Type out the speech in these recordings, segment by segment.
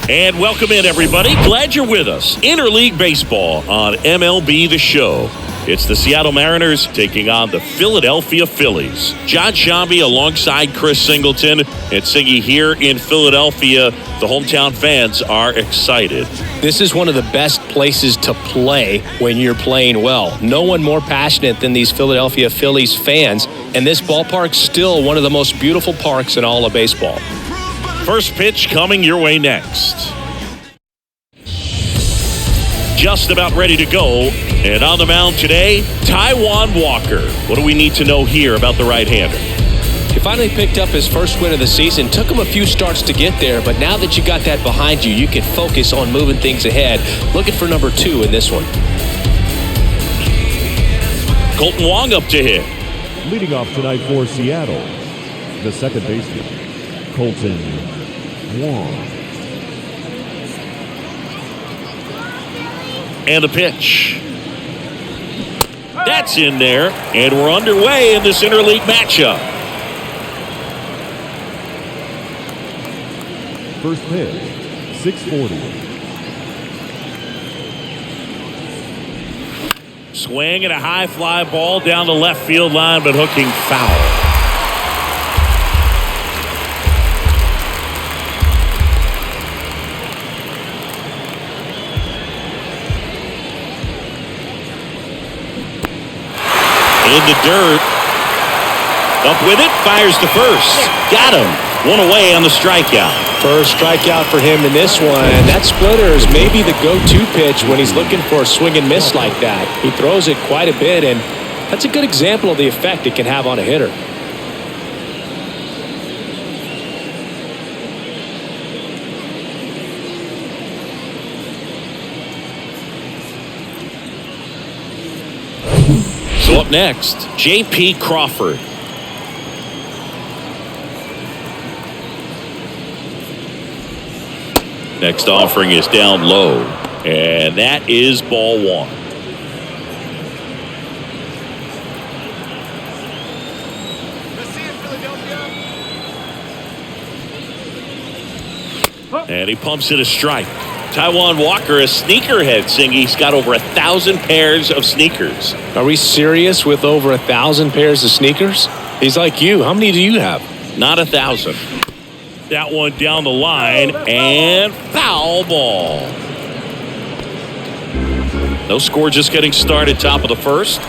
And welcome in, everybody. Glad you're with us. Interleague Baseball on MLB The Show. It's the Seattle Mariners taking on the Philadelphia Phillies. John Shambi alongside Chris Singleton. And Singy here in Philadelphia. The hometown fans are excited. This is one of the best places to play when you're playing well. No one more passionate than these Philadelphia Phillies fans. And this ballpark's still one of the most beautiful parks in all of baseball. First pitch coming your way next. Just about ready to go. And on the mound today, Taijuan Walker. What do we need to know here about the right-hander? He finally picked up his first win of the season. Took him a few starts to get there, but now that you got that behind you, you can focus on moving things ahead. Looking for number 2 in this one. Kolten Wong up to hit. Leading off tonight for Seattle, the second baseman, Kolten Wong. And the pitch. That's in there, and we're underway in this interleague matchup. First pitch, 640. Swing and a high fly ball down the left field line, but hooking foul. In the dirt. Up with it, fires to first. Got him. One away on the strikeout. First strikeout for him in this one. That splitter is maybe the go-to pitch when he's looking for a swing and miss like that. He throws it quite a bit, and that's a good example of the effect it can have on a hitter. So up next, J.P. Crawford. Next offering is down low, and that is ball 1. And he pumps it a strike. Taijuan Walker, a sneakerhead, Singy. He's got over 1,000 pairs of sneakers. Are we serious with over 1,000 pairs of sneakers? He's like you. How many do you have? Not 1,000. That one down the line, and foul ball. No score, just getting started, top of the first.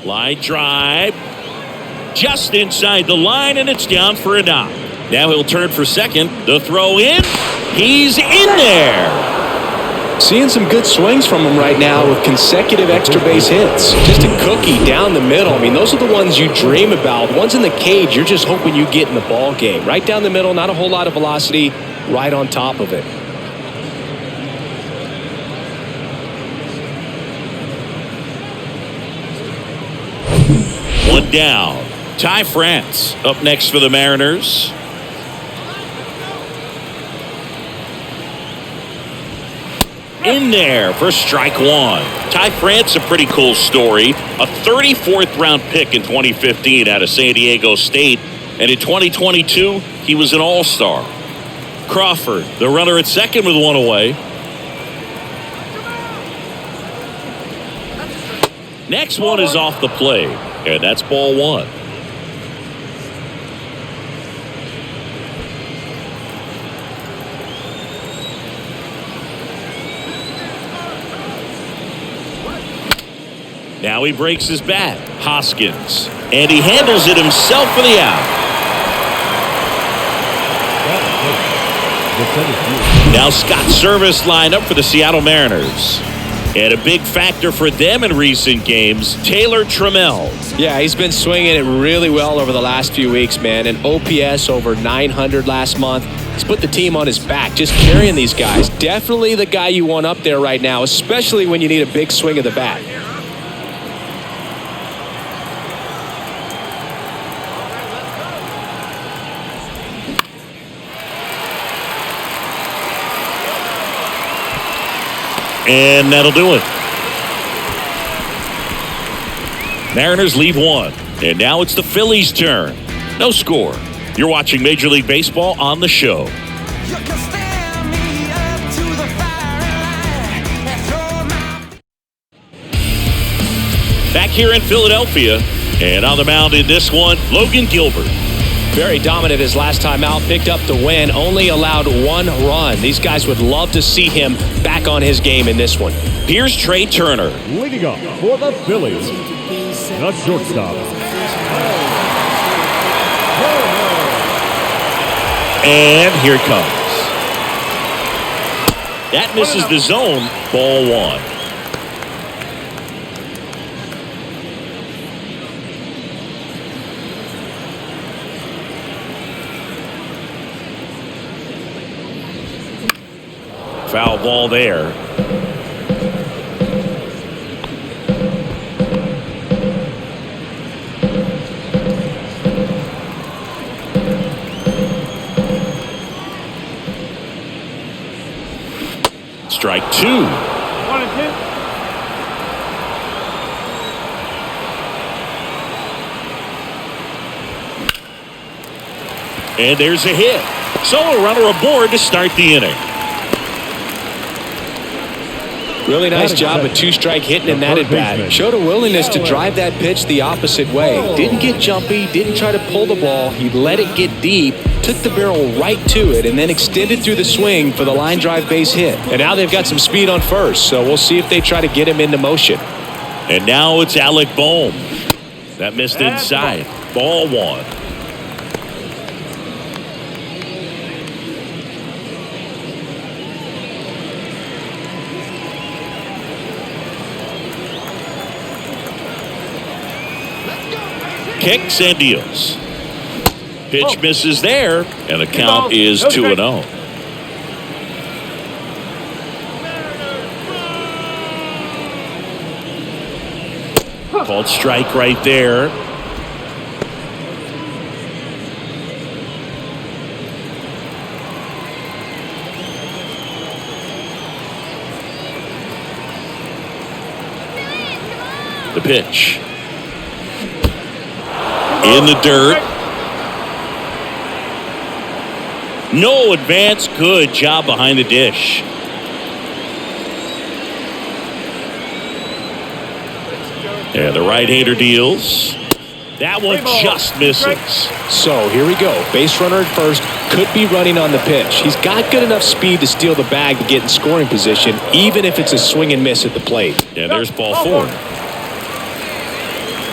Line drive. Just inside the line, and it's down for a knock. Now he'll turn for second. The throw in. He's in there. Seeing some good swings from him right now with consecutive extra base hits. Just a cookie down the middle. I mean, those are the ones you dream about. Ones in the cage, you're just hoping you get in the ball game. Right down the middle, not a whole lot of velocity, right on top of it. One down. Ty France up next for the Mariners. In there for strike 1. Ty France, a pretty cool story. A 34th round pick in 2015 out of San Diego State. And in 2022, he was an all-star. Crawford, the runner at second with one away. Next one is off the plate, and that's ball 1. Now he breaks his bat. Hoskins. And he handles it himself for the out. Now Scott Service lined up for the Seattle Mariners. And a big factor for them in recent games, Taylor Trammell. Yeah, he's been swinging it really well over the last few weeks, man. An OPS over 900 last month. He's put the team on his back, just carrying these guys. Definitely the guy you want up there right now, especially when you need a big swing of the bat. And that'll do it. Mariners leave 1. And now it's the Phillies' turn. No score. You're watching Major League Baseball on the show. Back here in Philadelphia, and on the mound in this one, Logan Gilbert. Very dominant his last time out, picked up the win, only allowed 1 run. These guys would love to see him back on his game in this one. Here's Trey Turner. Leading up for the Phillies, the shortstop. And here it comes. That misses the zone. Ball 1. Foul ball there. Strike 2. 1 and 2. And there's a hit. So a runner aboard to start the inning. Really nice job of 2-strike hitting in that at bat. Showed a willingness to drive that pitch the opposite way. Didn't get jumpy, didn't try to pull the ball. He let it get deep, took the barrel right to it, and then extended through the swing for the line drive base hit. And now they've got some speed on first, so we'll see if they try to get him into motion. And now it's Alec Bohm. That missed inside. Ball 1. Kicks and deals. Pitch misses there, and the count is 2-0. Called strike right there. The pitch. In the dirt. No advance. Good job behind the dish. And the right-hander deals. That one just misses. So here we go. Base runner at first. Could be running on the pitch. He's got good enough speed to steal the bag to get in scoring position, even if it's a swing and miss at the plate. And there's ball 4.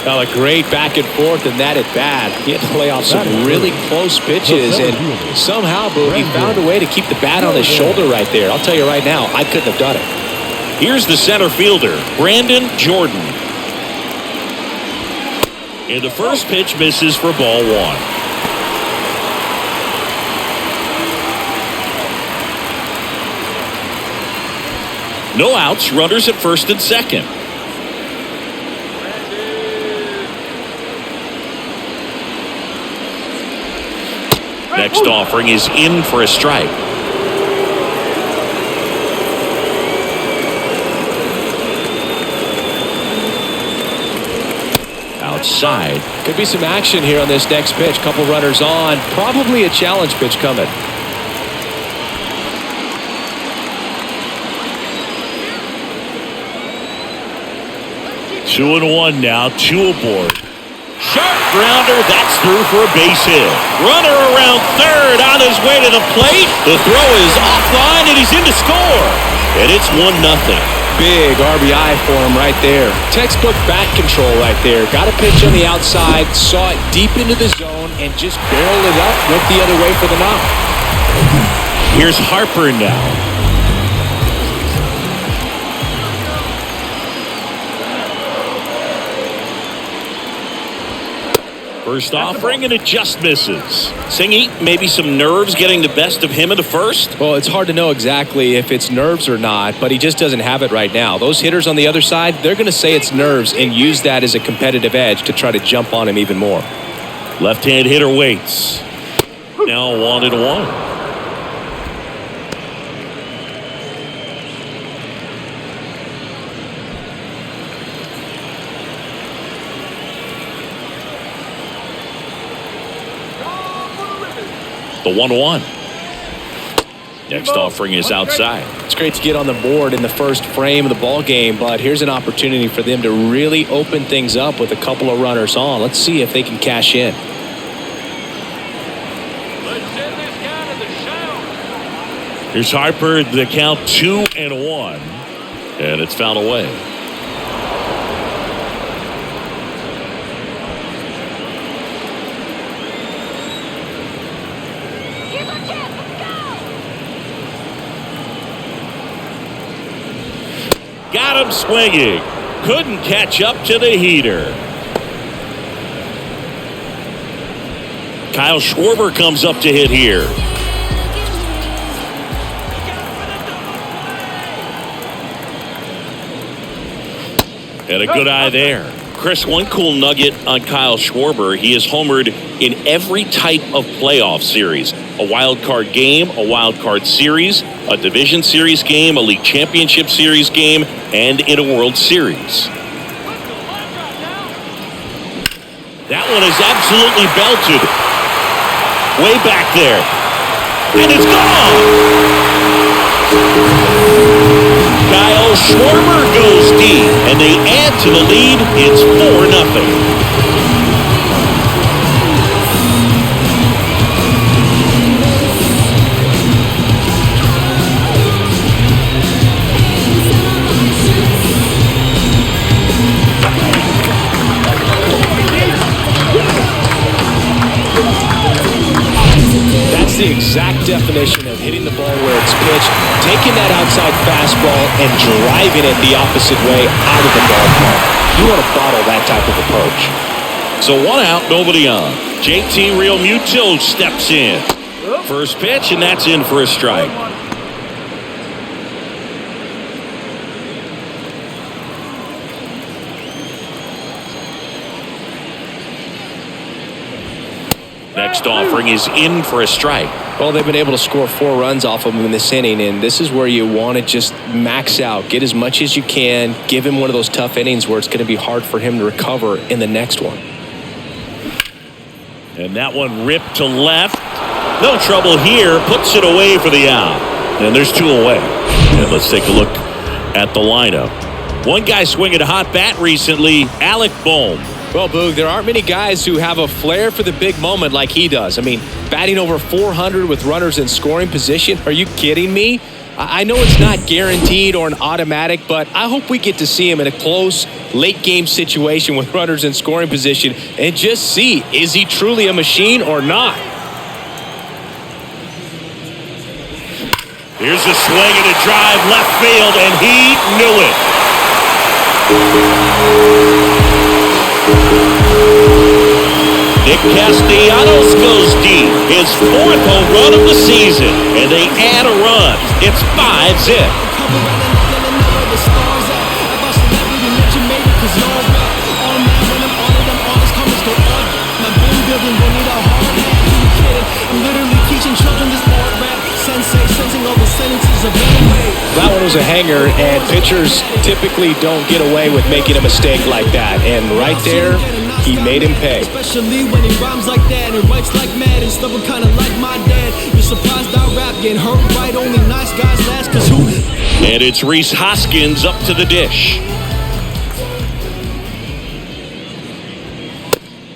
Well, a great back and forth in that at bat. He had to play off some really close pitches, and somehow, Boogie found a way to keep the bat on his shoulder right there. I'll tell you right now, I couldn't have done it. Here's the center fielder, Brandon Jordan. And the first pitch misses for ball 1. No outs, runners at first and second. Next offering is in for a strike. Outside. Could be some action here on this next pitch. Couple runners on. Probably a challenge pitch coming. 2-1 now. 2 aboard. Sharp grounder. That's through for a base hit. Runner around third on his way to the plate. The throw is offline and he's in to score. And it's 1-0. Big RBI for him right there. Textbook bat control right there. Got a pitch on the outside, saw it deep into the zone, and just barreled it up, went the other way for the knock. Here's Harper now. First offering, and it just misses. Singy, maybe some nerves getting the best of him in the first? Well, it's hard to know exactly if it's nerves or not, but he just doesn't have it right now. Those hitters on the other side, they're going to say it's nerves and use that as a competitive edge to try to jump on him even more. Left-hand hitter waits. Now 1-1. The 1-1. Next offering is outside. It's great to get on the board in the first frame of the ball game, but here's an opportunity for them to really open things up with a couple of runners on. Let's see if they can cash in. Here's Harper. The count 2-1, and it's fouled away. Got him swinging. Couldn't catch up to the heater. Kyle Schwarber comes up to hit here. And a good eye there. Chris, one cool nugget on Kyle Schwarber. He has homered in every type of playoff series. A wild card game, a wild card series, a division series game, a league championship series game, and in a World Series. That one is absolutely belted. Way back there. And it's gone! Kyle Schwarber goes deep, and they add to the lead. It's 4-0. The exact definition of hitting the ball where it's pitched, taking that outside fastball and driving it the opposite way out of the ballpark. You want to bottle that type of approach. So 1 out, nobody on. JT Realmuto steps in. First pitch, and that's in for a strike. Next offering is in for a strike. Well, they've been able to score 4 runs off of him in this inning, and this is where you want to just max out, get as much as you can, give him one of those tough innings where it's going to be hard for him to recover in the next one. And that one ripped to left. No trouble here. Puts it away for the out. And there's 2 away. And let's take a look at the lineup. One guy swinging a hot bat recently, Alec Bohm. Well, Boog, there aren't many guys who have a flair for the big moment like he does. I mean, batting over 400 with runners in scoring position. Are you kidding me? I know it's not guaranteed or an automatic, but I hope we get to see him in a close, late-game situation with runners in scoring position and just see, is he truly a machine or not? Here's a swing and a drive left field, and he knew it. Nick Castellanos goes deep, his 4th home run of the season, and they add a run. It's 5-zip. That one was a hanger, and pitchers typically don't get away with making a mistake like that. And right there, he made him pay. Especially when he rhymes like that and writes like mad and stubborn, kind of like my dad. You're surprised I rap, getting hurt right. Only nice guys last, cause who? And it's Rhys Hoskins up to the dish.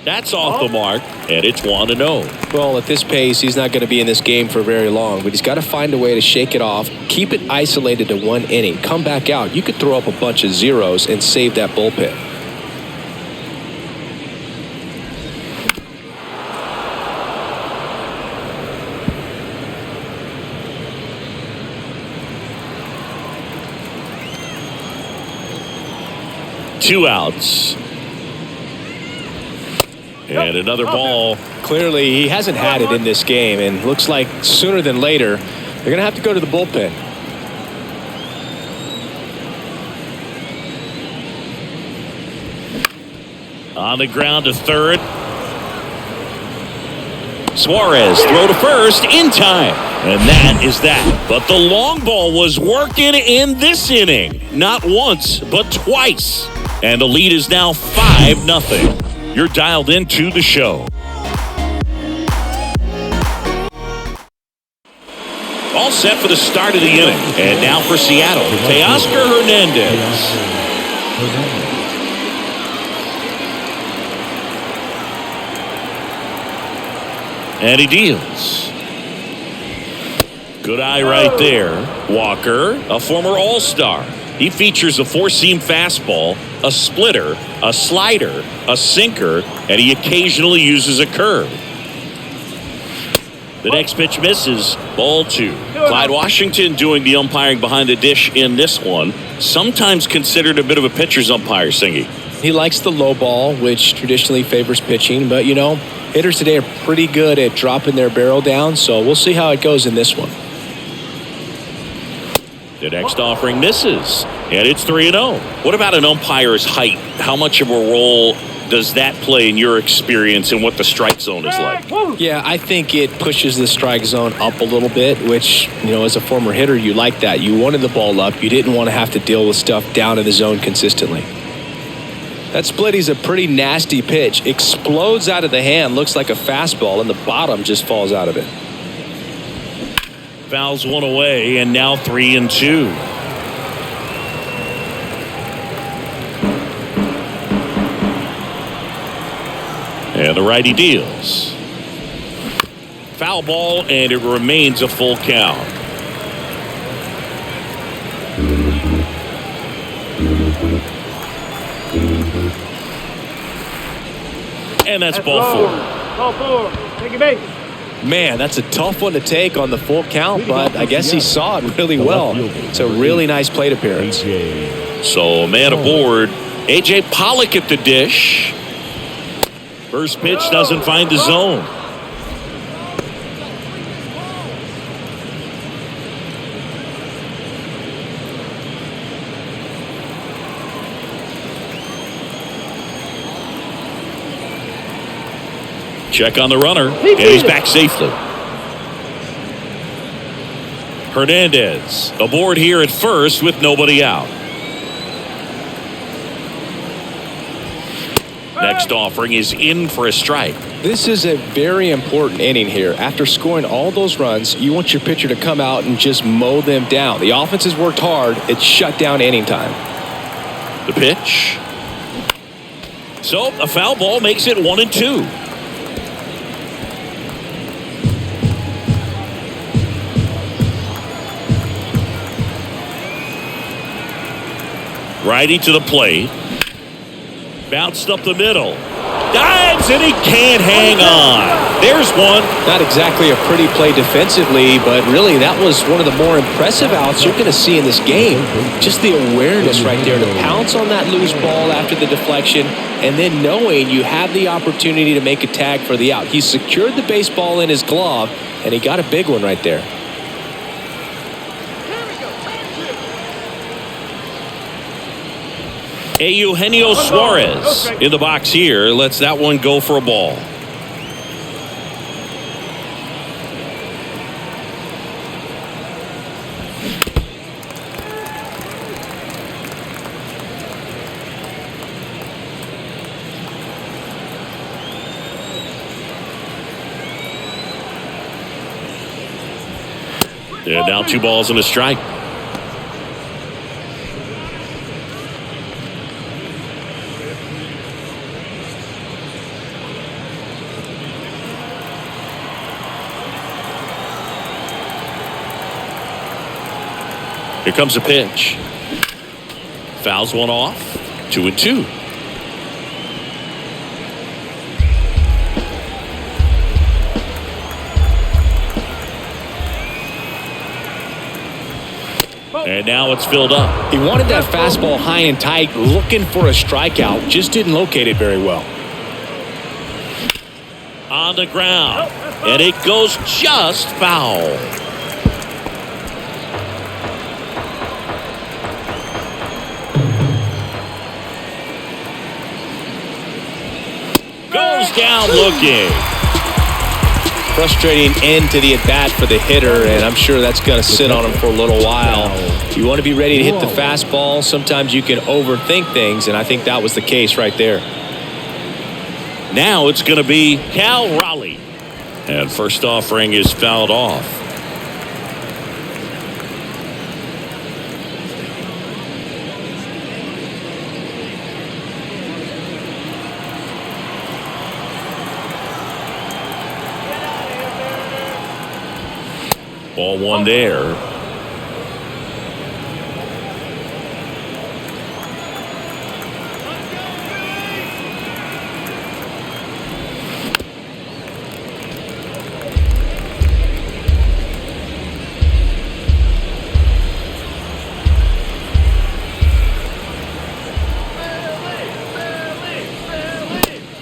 That's off the mark, and it's 1-0. Well, at this pace, he's not going to be in this game for very long, but he's got to find a way to shake it off, keep it isolated to 1 inning, come back out. You could throw up a bunch of zeros and save that bullpen. Two outs. And another ball. Clearly, he hasn't had it in this game, and looks like sooner than later, they're going to have to go to the bullpen. On the ground to third. Suarez throw to first in time. And that is that. But the long ball was working in this inning. Not once, but twice. And the lead is now 5-0. You're dialed into the show. All set for the start of the inning. And now for Seattle, Teoscar Hernandez. And he deals. Good eye right there. Walker, a former All-Star. He features a four-seam fastball, a splitter, a slider, a sinker, and he occasionally uses a curve. The next pitch misses. Ball 2. Clyde Washington doing the umpiring behind the dish in this one. Sometimes considered a bit of a pitcher's umpire, Singy. He likes the low ball, which traditionally favors pitching. But, you know, hitters today are pretty good at dropping their barrel down. So we'll see how it goes in this one. The next offering misses, and it's 3-0. What about an umpire's height? How much of a role does that play in your experience and what the strike zone is like? Yeah, I think it pushes the strike zone up a little bit, which, you know, as a former hitter, you like that. You wanted the ball up. You didn't want to have to deal with stuff down in the zone consistently. That splitty's a pretty nasty pitch. Explodes out of the hand, looks like a fastball, and the bottom just falls out of it. Fouls one away, and now 3-2. And the righty deals. Foul ball, and it remains a full count. And that's ball 4. Ball 4. Take a base. Man, that's a tough one to take on the full count, but I guess he saw it really well. It's a really nice plate appearance. So, man aboard. A.J. Pollock at the dish. First pitch doesn't find the zone. Check on the runner, and he's back safely. Hernandez aboard here at first with nobody out. Next offering is in for a strike. This is a very important inning here. After scoring all those runs, you want your pitcher to come out and just mow them down. The offense has worked hard. It's shut down inning time. The pitch. So a foul ball makes it 1-2. Righty to the plate. Bounced up the middle. Dives, and he can't hang on. There's one. Not exactly a pretty play defensively, but really that was one of the more impressive outs you're going to see in this game. Just the awareness right there to pounce on that loose ball after the deflection, and then knowing you have the opportunity to make a tag for the out. He secured the baseball in his glove, and he got a big one right there. Eugenio Suarez in the box here lets that one go for a ball. And now 2 balls and a strike. Here comes a pitch. Fouls one off. 2-2. And now it's filled up. He wanted that fastball high and tight, looking for a strikeout. Just didn't locate it very well. On the ground. And it goes just foul. Goes down looking. Frustrating end to the at-bat for the hitter, and I'm sure that's going to sit on him for a little while. You want to be ready to hit the fastball. Sometimes you can overthink things, and I think that was the case right there. Now it's going to be Cal Raleigh. And first offering is fouled off. Ball one there.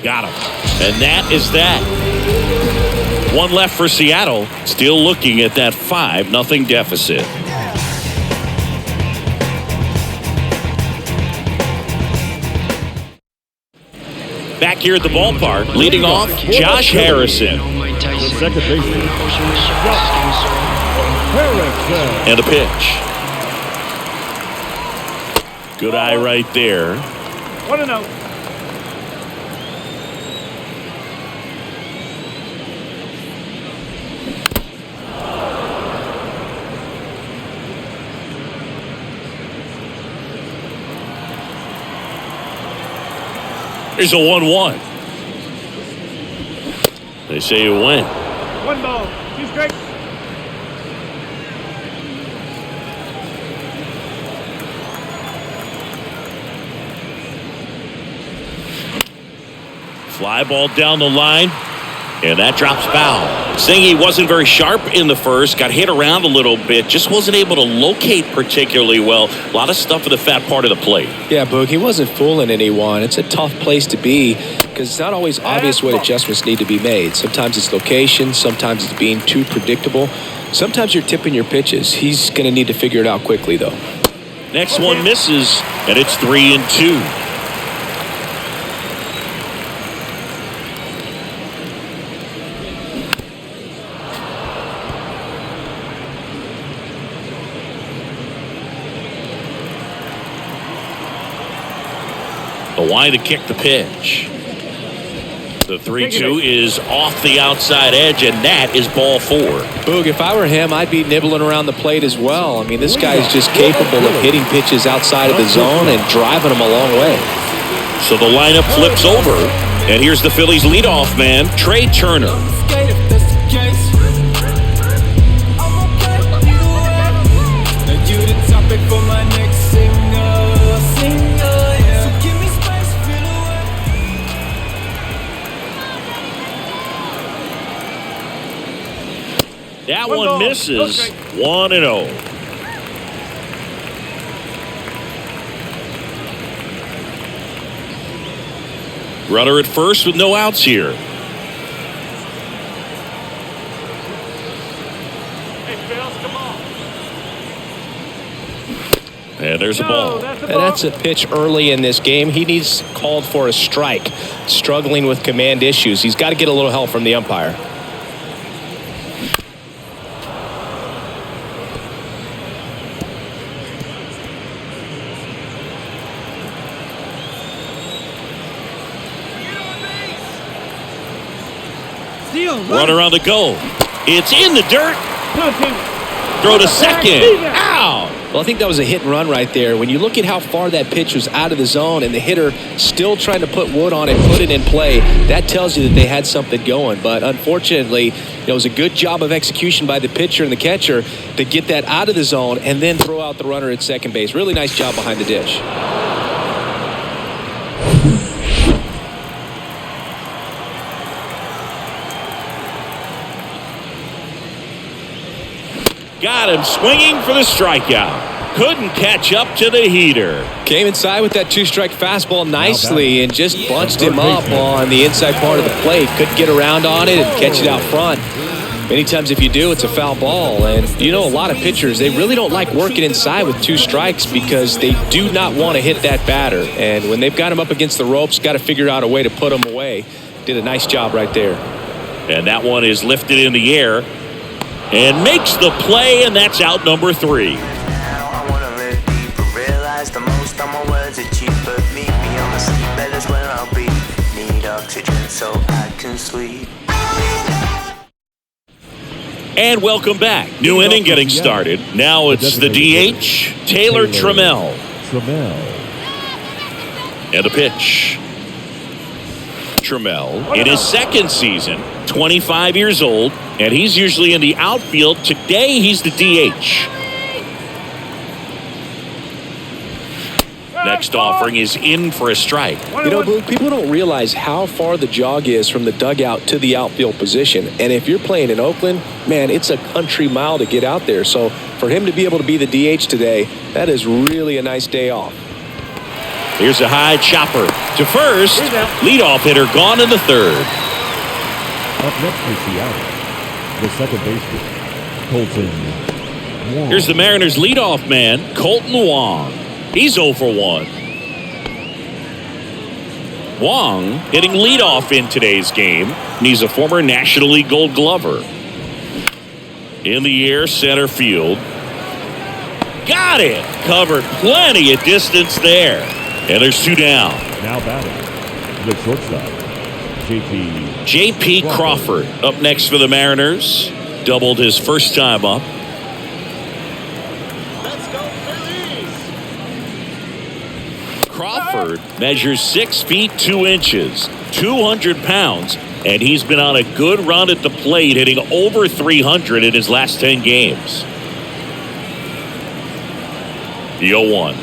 Got him. And that is that. One left for Seattle. Still looking at that 5-0 deficit. Back here at the ballpark, leading off, Josh Harrison. The second baseman, Harrison. And a pitch. Good eye right there. 1-0. Here's a 1-1. They say you win. 1 ball. 2 strikes. Fly ball down the line, and that drops foul. Saying he wasn't very sharp in the first, got hit around a little bit, just wasn't able to locate particularly well. A lot of stuff in the fat part of the plate. Yeah, Boog, he wasn't fooling anyone. It's a tough place to be because it's not always obvious what adjustments need to be made. Sometimes it's location, sometimes it's being too predictable. Sometimes you're tipping your pitches. He's going to need to figure it out quickly, though. Next one misses, and it's 3-2. Why to kick the pitch. The 3-2 is off the outside edge, and that is ball 4. Boog, if I were him, I'd be nibbling around the plate as well. I mean, this guy is just capable of hitting pitches outside of the zone and driving them a long way. So the lineup flips over, and here's the Phillies leadoff man, Trey Turner. That one misses. 1-0. Runner at first with no outs here. Hey, Phils, come on. And there's a ball. And that's a pitch early in this game. He needs called for a strike. Struggling with command issues. He's got to get a little help from the umpire. Runner on the go. It's in the dirt. Throw to second. Ow! Well, I think that was a hit and run right there. When you look at how far that pitch was out of the zone and the hitter still trying to put wood on it, put it in play, that tells you that they had something going. But unfortunately, it was a good job of execution by the pitcher and the catcher to get that out of the zone and then throw out the runner at second base. Really nice job behind the dish. Got him swinging for the strikeout. Couldn't catch up to the heater. Came inside with that 2-strike fastball nicely and just bunched him up on the inside part of the plate. Couldn't get around on it and catch it out front. Many times if you do, it's a foul ball. And you know, a lot of pitchers, they really don't like working inside with 2 strikes because they do not want to hit that batter. And when they've got him up against the ropes, got to figure out a way to put him away. Did a nice job right there. And that one is lifted in the air and makes the play, and that's out number 3. I wanna live deeper, realize the most of my words are cheaper. Meet me on the sleep bed is where I'll be. Need oxygen so I can sleep. And welcome back. New inning getting started. Now it's the DH, Taylor Trammell. And a pitch. Trammell in his second season, 25 years old, and he's usually in the outfield. Today, he's the DH. Next offering is in for a strike. You know, Blue, people don't realize how far the jog is from the dugout to the outfield position. And if you're playing in Oakland, man, it's a country mile to get out there. So for him to be able to be the DH today, that is really a nice day off. Here's a high chopper to first. Leadoff hitter gone in the third. Up next for Seattle, the second baseman, Colton Wong. Here's the Mariners' leadoff man, Colton Wong. He's 0 for 1. Wong hitting leadoff in today's game, and he's a former National League Gold Glover. In the air, center field. Got it! Covered plenty of distance there. And there's 2 down. Now batting, the shortstop, J.P. Crawford up next for the Mariners. Doubled his first time up. Crawford measures 6 feet 2 inches, 200 pounds, and he's been on a good run at the plate, hitting over 300 in his last 10 games. The 0-1.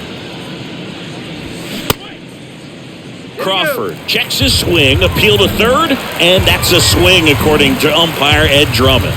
Crawford checks his swing, appeal to third, and that's a swing according to umpire Ed Drummond.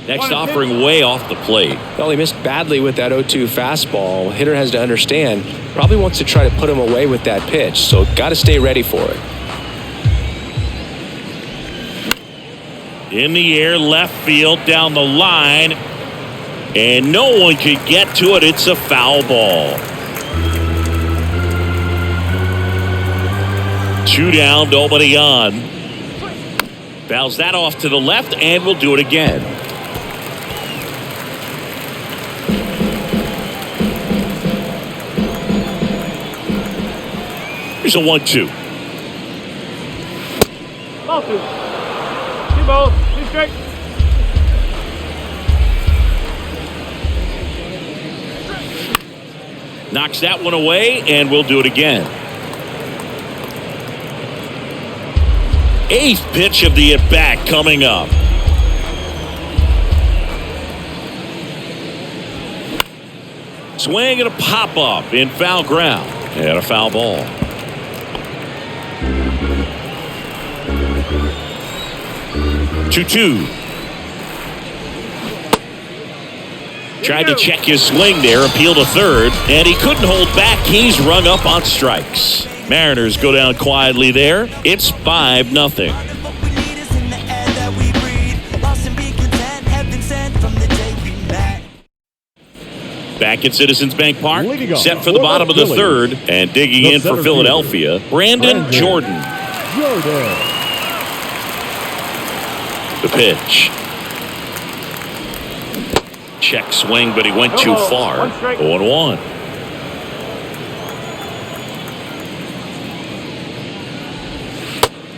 Next offering way off the plate. Well, he missed badly with that 0-2 fastball. Hitter has to understand, probably wants to try to put him away with that pitch, so got to stay ready for it. In the air, left field, down the line, and no one could get to it. It's a foul ball. 2 down, nobody on. Fouls that off to the left, and we'll do it again. Here's a 1-2. Ball 2. 2 balls. 2 strikes. Knocks that one away, and we'll do it again. 8th pitch of the at-bat coming up. Swing and a pop-up in foul ground. And a foul ball. Two. Tried to check his swing there, appeal to third, and he couldn't hold back. He's rung up on strikes. Mariners go down quietly there. It's 5-0. Back at Citizens Bank Park, set for the bottom of the third, and digging in for Philadelphia, Brandon Jordan. The pitch. Check swing, but he went too far. 0-1.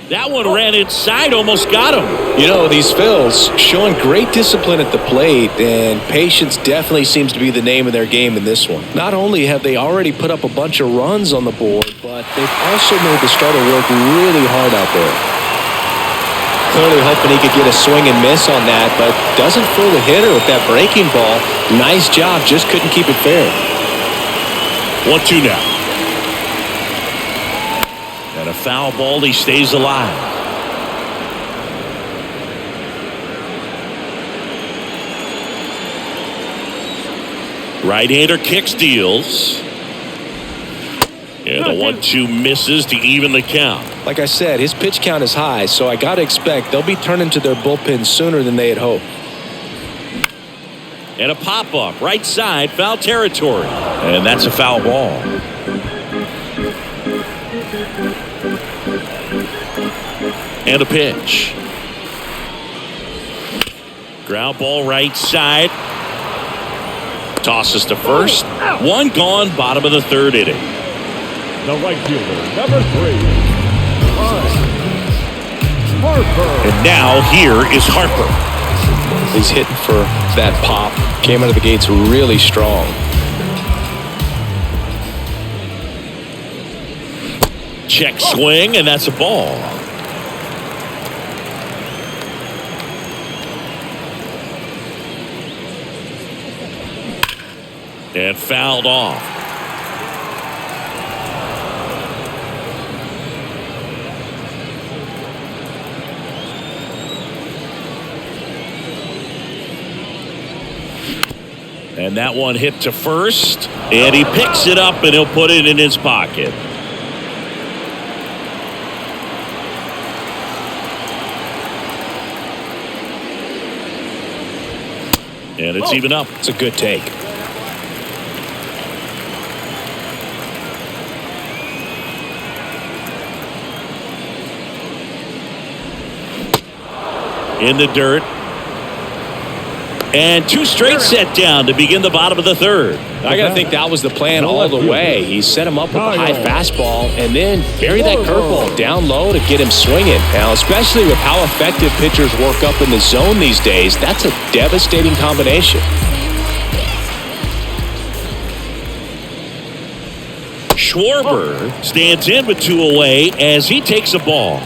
That one ran inside, almost got him. You know, these Phils showing great discipline at the plate, and patience definitely seems to be the name of their game in this one. Not only have they already put up a bunch of runs on the board, but they've also made the starter work really hard out there. Clearly hoping he could get a swing and miss on that, but doesn't fool the hitter with that breaking ball. Nice job, just couldn't keep it fair. 1-2 now. And a foul ball, he stays alive. Right-hander kicks, deals. And the 1-2 misses to even the count. Like I said, his pitch count is high, so I got to expect they'll be turning to their bullpen sooner than they had hoped. And a pop-up, right side, foul territory. And that's a foul ball. And a pitch. Ground ball right side. Tosses to first. One gone, bottom of the third inning. The right fielder, number 3, And now here is Harper. He's hitting for that pop. Came out of the gates really strong. Check swing, and that's a ball. And fouled off. And that one hit to first, and he picks it up and he'll put it in his pocket. And it's even up. It's a good take. In the dirt. And two straight set down to begin the bottom of the third. I got to think that was the plan all the way. He set him up with a high fastball and then bury that curveball down low to get him swinging. Now, especially with how effective pitchers work up in the zone these days, that's a devastating combination. Schwarber stands in with two away as he takes a ball.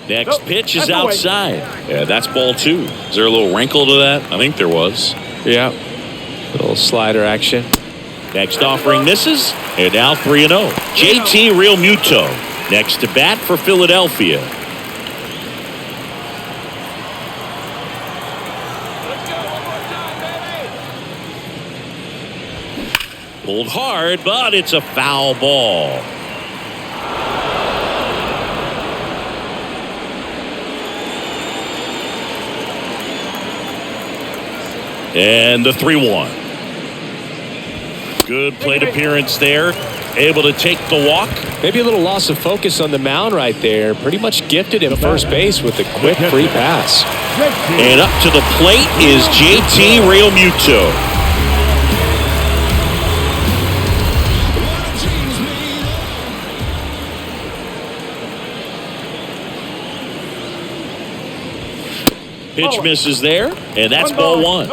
Next pitch is outside. Yeah, that's ball two. Is there a little wrinkle to that? I think there was. Yeah. Little slider action. Next offering misses. And now 3-0. JT Realmuto next to bat for Philadelphia. Pulled hard, but it's a foul ball. And the 3-1. Good plate appearance there. Able to take the walk. Maybe a little loss of focus on the mound right there. Pretty much gifted him first base with a quick free pass. And up to the plate is JT Realmuto. Pitch misses there, and that's ball one.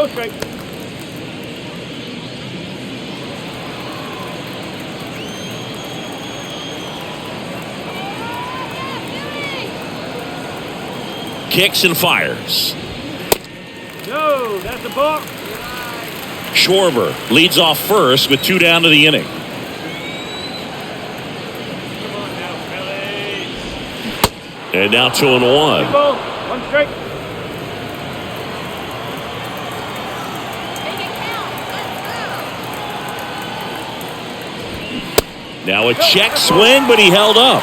Kicks and fires. No, that's a ball. Schwarber leads off first with two down to the inning. Come on now, Phillies. And now 2-1. Ball, one strike. Now a check swing, but he held up.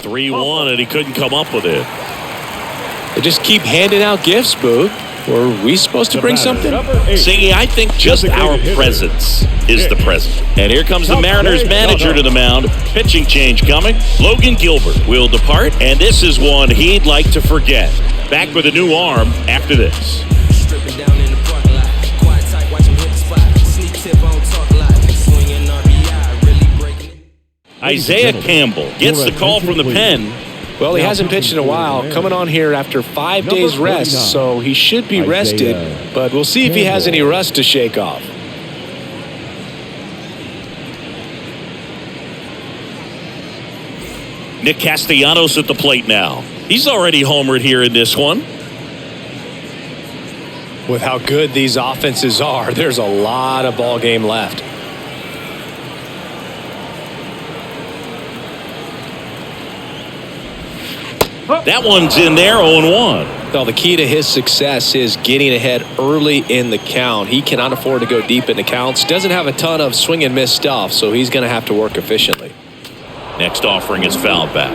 (3-1), and he couldn't come up with it. They just keep handing out gifts, Boog. Were we supposed to bring something? Singy, I think just our presence is the present. And here comes the Mariners manager to the mound. Pitching change coming. Logan Gilbert will depart, and this is one he'd like to forget. Back with a new arm after this. Stripping down in the parking lot. Quiet tight, watch him hit the spot. Sneak tip on talk lot. Swinging RBI, really breaking it. Isaiah Campbell gets the call from the pen. Well, he hasn't pitched in a while. Coming on here after 5 days rest, so he should be rested. But we'll see if he has any rust to shake off. Nick Castellanos at the plate now. He's already homered here in this one. With how good these offenses are, there's a lot of ball game left. That one's in there, 0-1. Well, the key to his success is getting ahead early in the count. He cannot afford to go deep in the counts. Doesn't have a ton of swing and miss stuff, so he's going to have to work efficiently. Next offering is fouled back.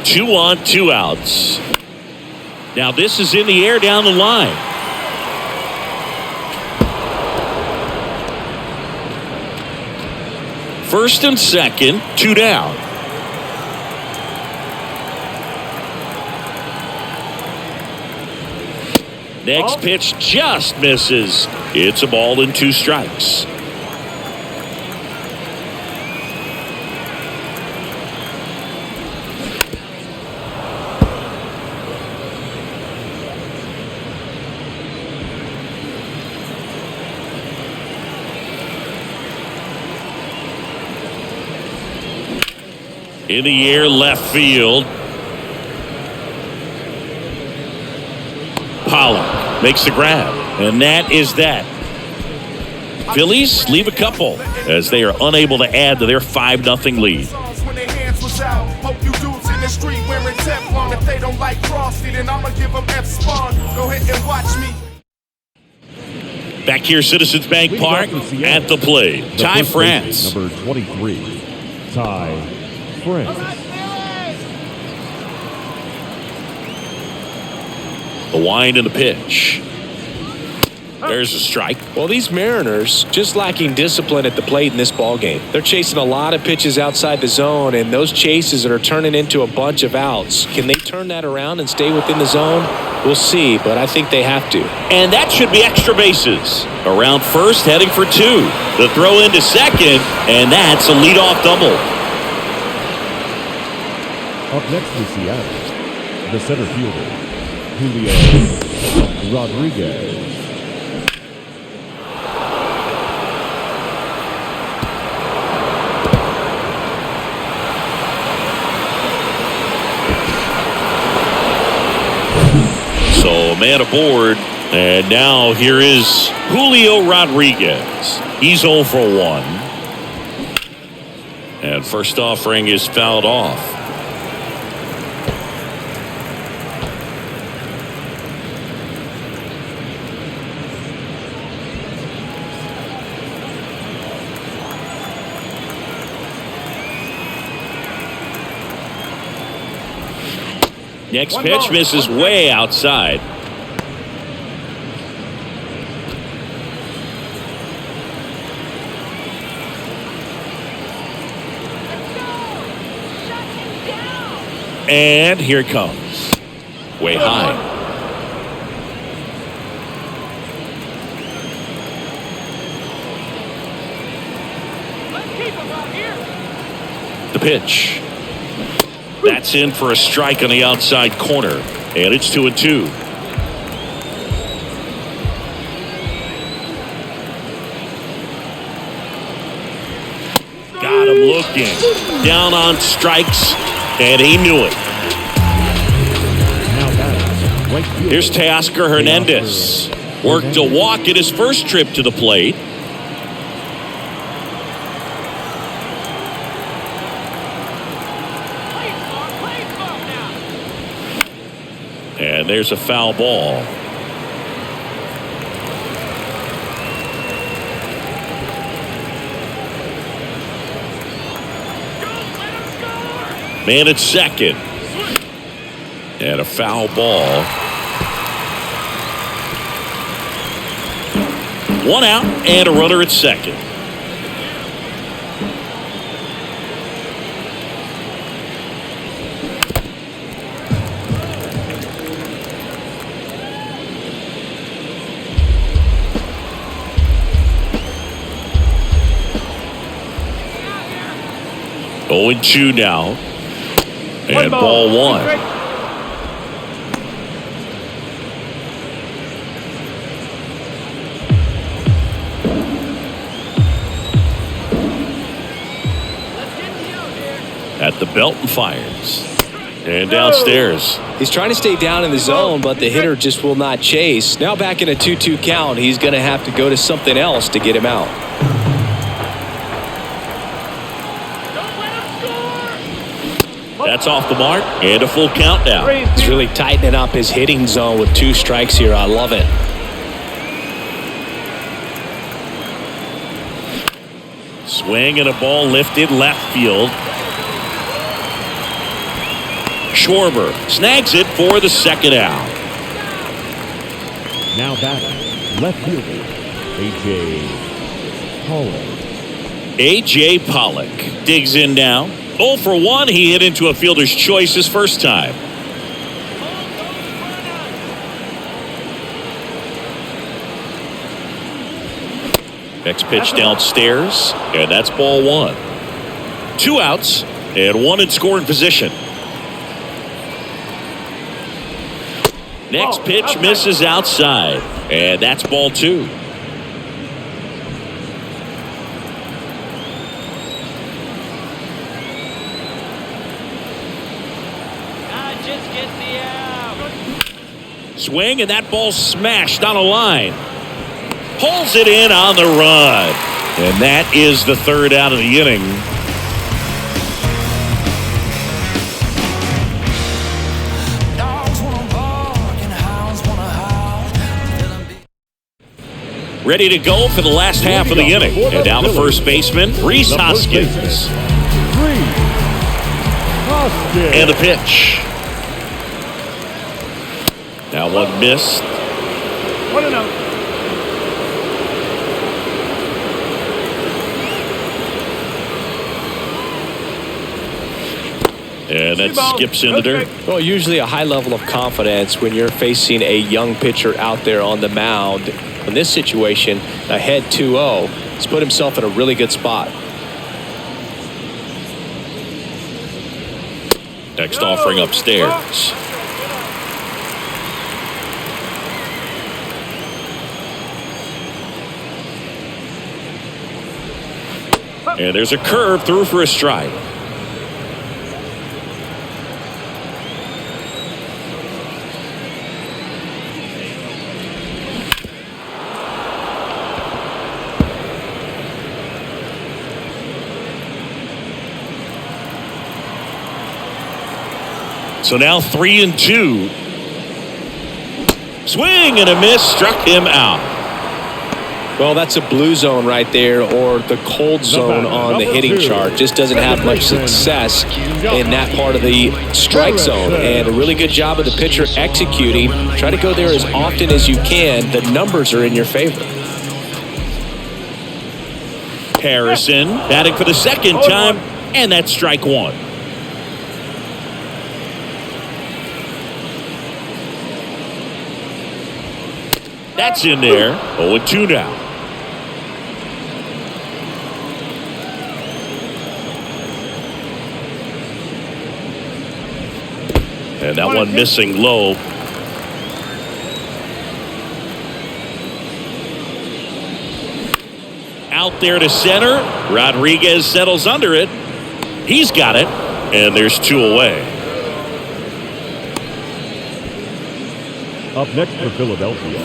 Two on, two outs. Now this is in the air down the line. First and second, 2 down. Next pitch just misses. It's a ball and 2 strikes. In the air, left field. Pollock makes the grab, and that is that. Phillies leave a couple as they are unable to add to their 5-0 lead. Hope you dudes in the street wearing Teflon. If they don't like Frosty, then I'ma give them F-Spawn. Go ahead and watch me. Back here, Citizens Bank Park, at the plate, Ty France. Number 23, Ty France. The wind and the pitch. There's a strike. Well, these Mariners just lacking discipline at the plate in this ballgame. They're chasing a lot of pitches outside the zone, and those chases that are turning into a bunch of outs. Can they turn that around and stay within the zone? We'll see, but I think they have to. And that should be extra bases. Around first, heading for 2. The throw into second, and that's a leadoff double. Up next for Seattle, the center fielder, Julio Rodriguez. So a man aboard, and now here is Julio Rodriguez. He's 0 for 1. And first offering is fouled off. Next pitch misses way outside. And here it comes. Way high. The pitch. That's in for a strike on the outside corner, and it's 2-2. Got him looking. Down on strikes, and he knew it. Here's Teoscar Hernandez. Worked a walk at his first trip to the plate. And there's a foul ball. Man at second. And a foul ball. 1 out and a runner at second. Oh, 2 now. And ball 1. At the belt and fires. And downstairs. He's trying to stay down in the zone, but the hitter just will not chase. Now back in a 2-2 count, he's going to have to go to something else to get him out. That's off the mark and a full count now. He's really tightening up his hitting zone with 2 strikes here. I love it. Swing and a ball lifted left field. Schwarber snags it for the second out. Now batting, left fielder, A.J. Holland. A.J. Pollock digs in now. 0 for 1. He hit into a fielder's choice his first time. Next pitch downstairs, and that's ball 1. 2 outs and 1 in scoring position. Next pitch misses outside, and that's ball 2. Just get the out. Swing, and that ball smashed on a line. Pulls it in on the run, and that is the 3rd out of the inning. Ready to go for the last half of the inning. And now the first baseman, Rhys Hoskins. And the pitch. Now one missed. 1-0. And that skips in the dirt. Well, usually a high level of confidence when you're facing a young pitcher out there on the mound. In this situation, ahead 2-0, he's put himself in a really good spot. Next offering upstairs. And there's a curve through for a strike. So now 3-2. Swing and a miss, struck him out. Well, that's a blue zone right there, or the cold zone on the hitting chart. Just doesn't have much success in that part of the strike zone. And a really good job of the pitcher executing. Try to go there as often as you can. The numbers are in your favor. Harrison batting for the 2nd time, and that's strike 1. That's in there. 0-2 now. And that one missing low. Out there to center. Rodriguez settles under it. He's got it. And there's 2 away. Up next for Philadelphia,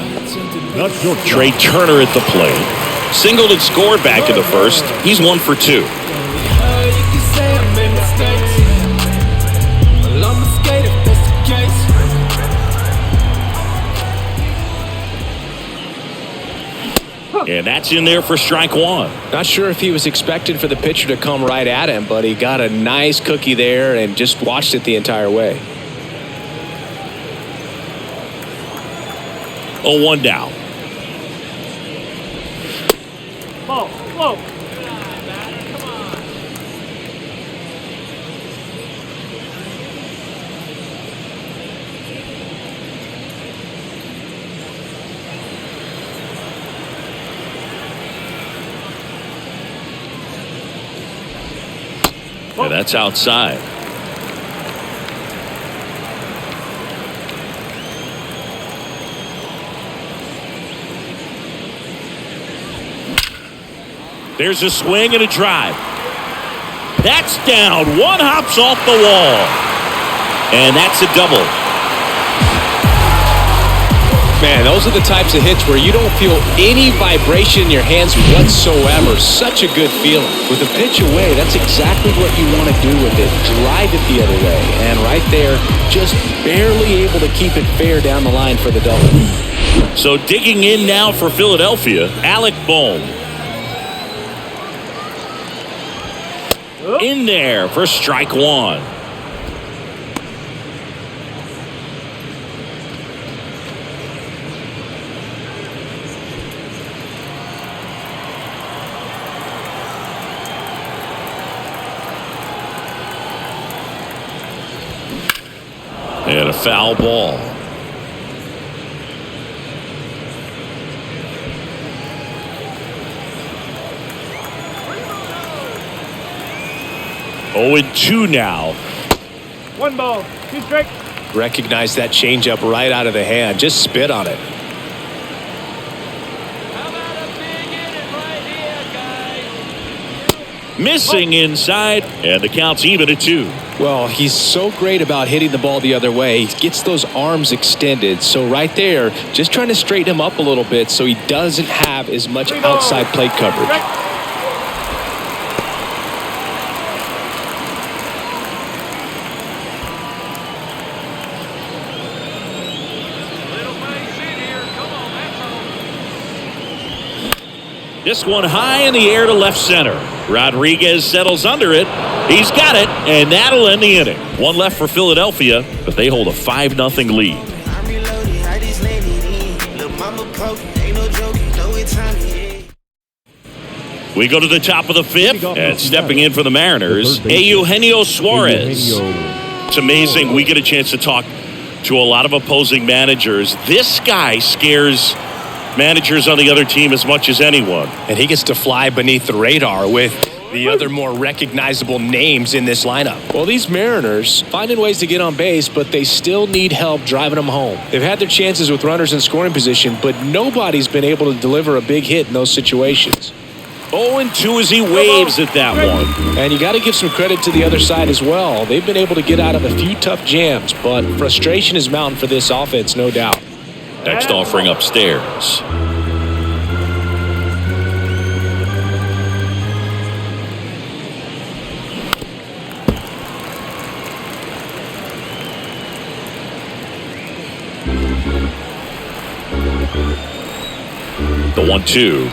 not short. Trey Turner at the plate. Singled and scored back in the first. He's 1 for 2. And that's in there for strike 1. Not sure if he was expected for the pitcher to come right at him, but he got a nice cookie there and just watched it the entire way. 0-1 down. Whoa. And that's outside. There's a swing and a drive. That's down. One hops off the wall. And that's a double. Man, those are the types of hits where you don't feel any vibration in your hands whatsoever. Such a good feeling. With the pitch away, that's exactly what you want to do with it. Drive it the other way. And right there, just barely able to keep it fair down the line for the double. So digging in now for Philadelphia, Alec Bohm. In there for strike 1. foul ball. Oh, and 2 now. 1 ball, 2 strikes. Recognize that changeup right out of the hand. Just spit on it. How about a big inning right here, guys? Missing inside, and the count's even at 2. Well, he's so great about hitting the ball the other way. He gets those arms extended. So right there, just trying to straighten him up a little bit so he doesn't have as much outside plate coverage. This one high in the air to left center. Rodriguez settles under it. He's got it, and that'll end the inning. 1 left for Philadelphia, but they hold a 5-0 lead. We go to the top of the 5th, and stepping in for the Mariners, Eugenio Suarez. It's amazing. We get a chance to talk to a lot of opposing managers. This guy scares managers on the other team as much as anyone. And he gets to fly beneath the radar with the other more recognizable names in this lineup. Well, these Mariners finding ways to get on base, but they still need help driving them home. They've had their chances with runners in scoring position, but nobody's been able to deliver a big hit in those situations. 0-2 as he waves at that one. And you got to give some credit to the other side as well. They've been able to get out of a few tough jams, but frustration is mounting for this offense, no doubt. Next offering upstairs. The 1-2.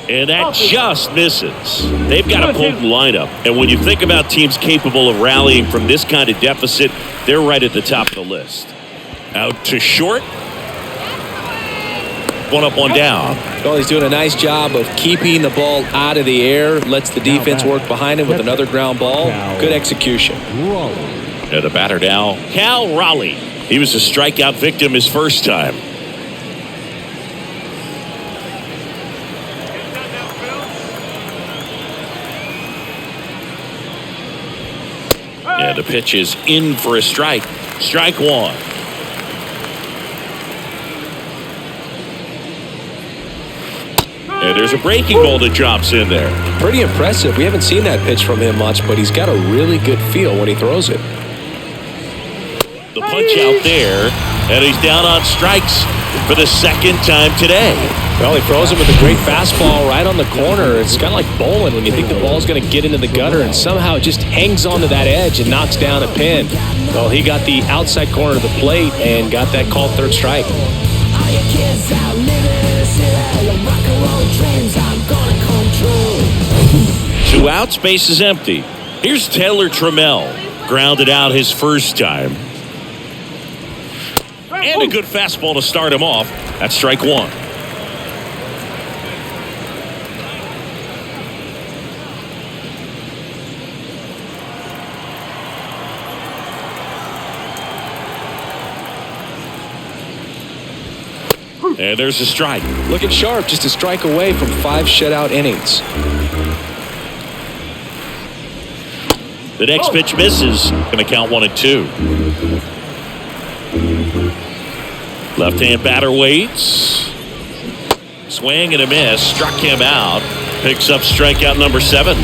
And that just misses. They've got a potent lineup. And when you think about teams capable of rallying from this kind of deficit, they're right at the top of the list. Out to short. 1 up, 1 down. Well, he's doing a nice job of keeping the ball out of the air. Lets the defense work behind him with another ground ball. Good execution. And the batter now, Cal Raleigh. He was a strikeout victim his first time. And the pitch is in for a strike. Strike 1. And there's a breaking ball that drops in there. Pretty impressive. We haven't seen that pitch from him much, but he's got a really good feel when he throws it. The punch out there, and he's down on strikes for the 2nd time today. Well, he throws him with a great fastball right on the corner. It's kind of like bowling when you think the ball's going to get into the gutter, and somehow it just hangs onto that edge and knocks down a pin. Well, he got the outside corner of the plate and got that called 3rd strike. 2 outs, base is empty. Here's Taylor Trammell. Grounded out his first time. And a good fastball to start him off. That's strike 1. And there's a strike. Looking sharp, just a strike away from 5 shutout innings. The next pitch misses. Going to count 1-2. Left-hand batter waits. Swing and a miss. Struck him out. Picks up strikeout number 7.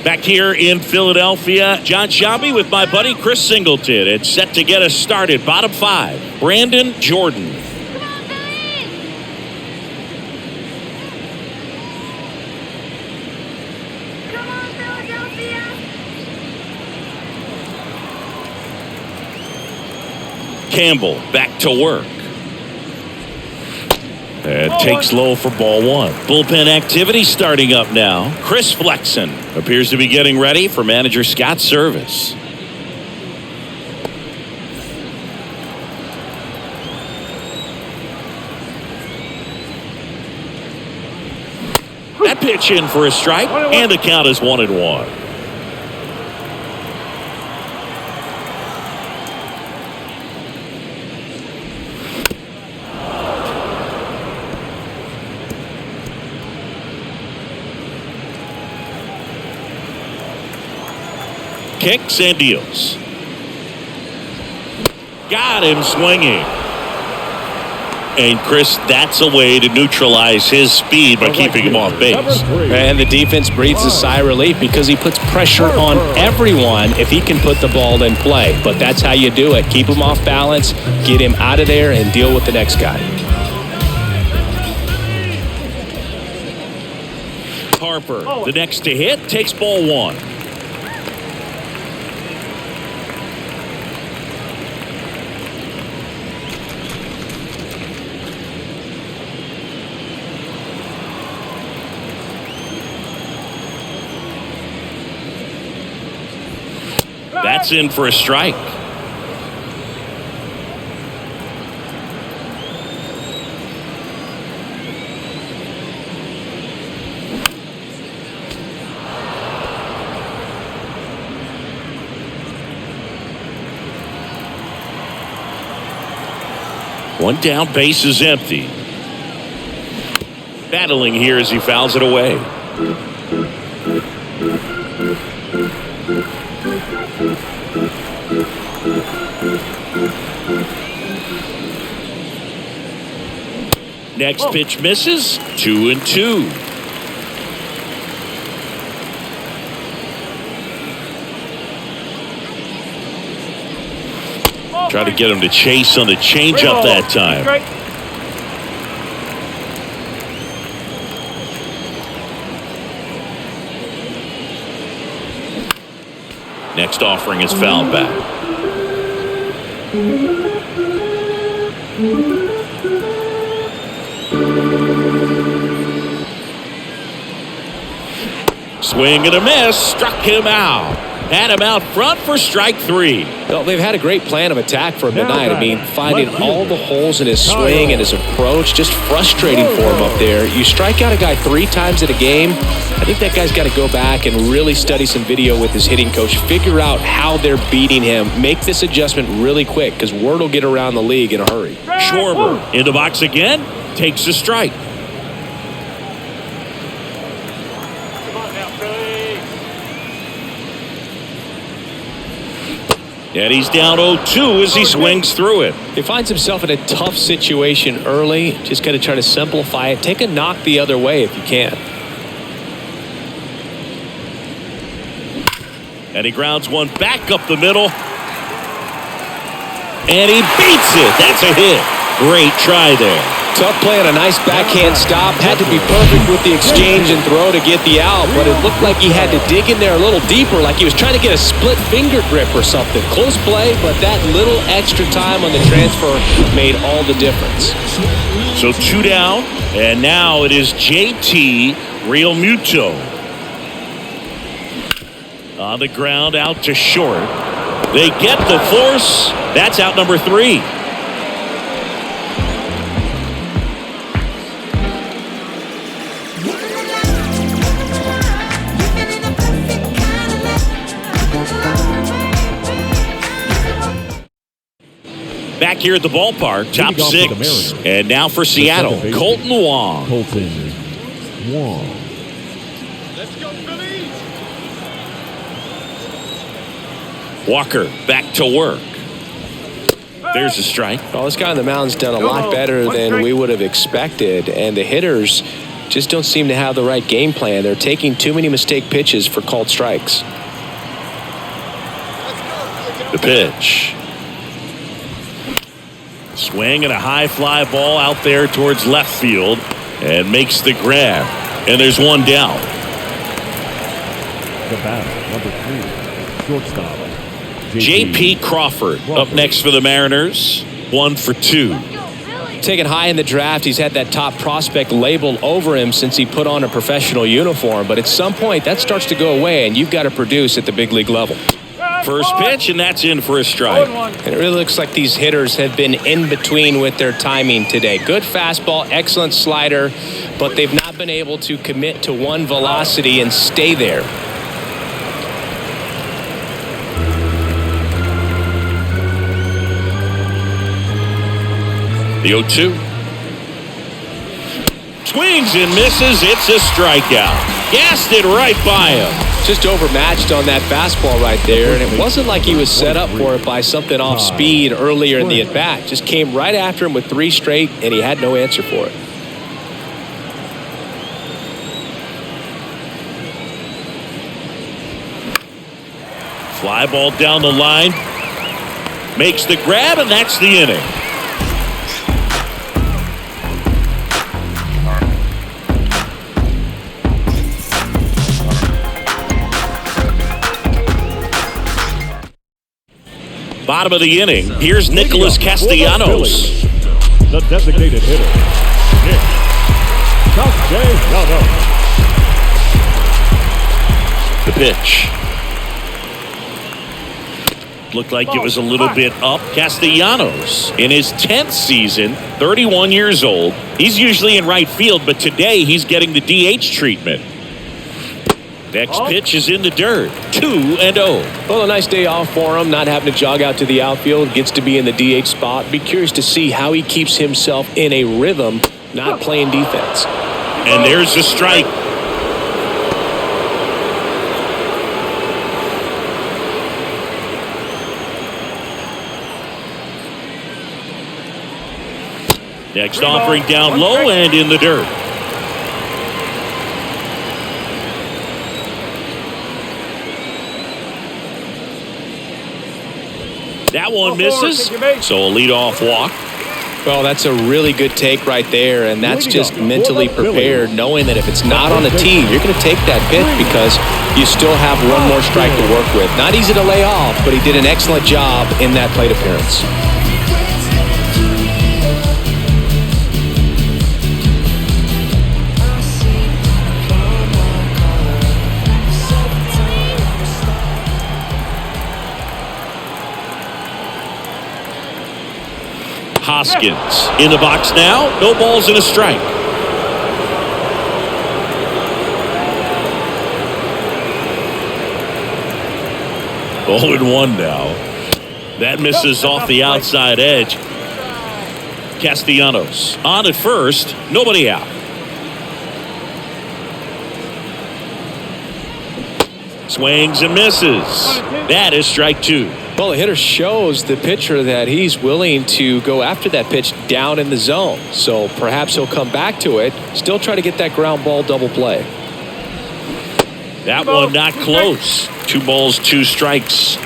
Back here in Philadelphia, John Sciambi with my buddy Chris Singleton. It's set to get us started. Bottom 5, Brandon Jordan. Come on, Phillies! Come on, Philadelphia! Campbell back to work. And takes low for ball 1. Bullpen activity starting up now. Chris Flexen appears to be getting ready for manager Scott's service. Pitch in for a strike, and the count is 1-1. Kicks and deals. Got him swinging. And Chris, that's a way to neutralize his speed by keeping him off base. And the defense breathes a sigh of relief because he puts pressure on everyone if he can put the ball in play. But that's how you do it. Keep him off balance, get him out of there, and deal with the next guy. Harper, the next to hit, takes ball one. That's in for a strike. One down, base is empty. Battling here as he fouls it away. Next pitch misses. 2-2. Try to get him to chase on the changeup that time. Next offering is fouled back. Swing and a miss. Struck him out. Had him out front for strike three. Well, they've had a great plan of attack for him tonight. I mean, finding all the holes in his swing and his approach, just frustrating for him up there. You strike out a guy 3 times in a game, I think that guy's got to go back and really study some video with his hitting coach, figure out how they're beating him, make this adjustment really quick because word will get around the league in a hurry. Schwarber in the box again, takes a strike. And he's down 0-2 as he swings through it. He finds himself in a tough situation early. Just got to try to simplify it. Take a knock the other way if you can. And he grounds one back up the middle. And he beats it. That's a hit. Great try there. Tough play on a nice backhand stop. Had to be perfect with the exchange and throw to get the out, but it looked like he had to dig in there a little deeper, like he was trying to get a split finger grip or something. Close play, but that little extra time on the transfer made all the difference. So 2 down, and now it is JT Realmuto. On the ground, out to short. They get the force. That's out number 3. Back here at the ballpark, top 6. And now for Seattle, Colton Wong. Colton Wong. Let's go, Phillies! Walker back to work. There's a strike. Well, this guy on the mound's done a lot better than we would have expected, and the hitters just don't seem to have the right game plan. They're taking too many mistake pitches for called strikes. The pitch. Swing and a high fly ball out there towards left field and makes the grab. And there's one down. The batter, number 3, shortstop. J.P. Crawford up next for the Mariners. 1 for 2. Taken high in the draft, he's had that top prospect labeled over him since he put on a professional uniform. But at some point, that starts to go away, and you've got to produce at the big league level. First pitch, and that's in for a strike. And it really looks like these hitters have been in between with their timing today. Good fastball, excellent slider, but they've not been able to commit to one velocity and stay there. The 0-2. Swings and misses. It's a strikeout. Gassed it right by him. Just overmatched on that fastball right there, and it wasn't like he was set up for it by something off speed earlier in the at-bat. Just came right after him with 3 straight, and he had no answer for it. Fly ball down the line. Makes the grab, and that's the inning. Bottom of the inning. Here's Nicholas Castellanos. The designated hitter, Nick Castellanos. The pitch. Looked like it was a little bit up. Castellanos, in his 10th season, 31 years old. He's usually in right field, but today he's getting the DH treatment. Next pitch is in the dirt. 2-0. Well, a nice day off for him, not having to jog out to the outfield. Gets to be in the DH spot. Be curious to see how he keeps himself in a rhythm, not playing defense. And there's a strike. Next offering down low and in the dirt. That one misses, so a leadoff walk. Well, that's a really good take right there, and that's just mentally prepared, knowing that if it's not on the tee, you're going to take that pitch because you still have one more strike to work with. Not easy to lay off, but he did an excellent job in that plate appearance. Hoskins in the box now. No balls and a strike. Oh, and 1 now. That misses off the outside edge. Castellanos on at first. Nobody out. Swings and misses. That is strike 2. Well, the hitter shows the pitcher that he's willing to go after that pitch down in the zone. So perhaps he'll come back to it, still try to get that ground ball double play. That one not close. 2 balls, 2 strikes.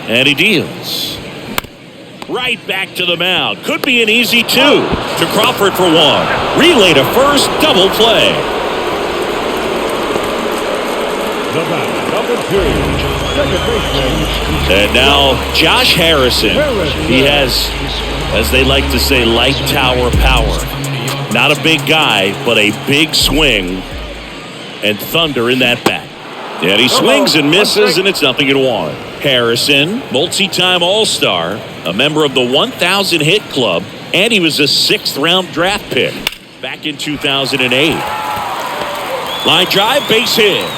And he deals. Right back to the mound. Could be an easy 2. To Crawford for 1. Relay to first, double play. Number 2, second baseman. And now Josh Harrison. He has, as they like to say, light tower power. Not a big guy, but a big swing and thunder in that bat. And he swings and misses, and it's 0-1. Harrison, multi-time All-Star, a member of the 1,000 hit club, and he was a 6th-round draft pick back in 2008. Line drive, base hit.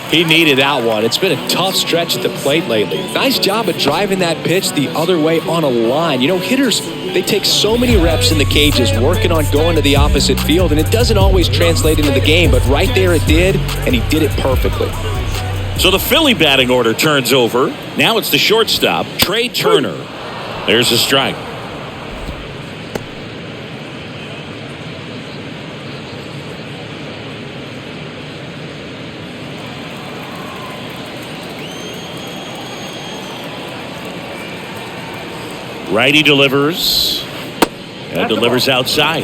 He needed that one. It's been a tough stretch at the plate lately. Nice job of driving that pitch the other way on a line. You know, hitters, they take so many reps in the cages working on going to the opposite field, and it doesn't always translate into the game, but right there it did, and he did it perfectly. So the Philly batting order turns over. Now it's the shortstop, Trey Turner. There's a strike. Righty delivers and delivers outside.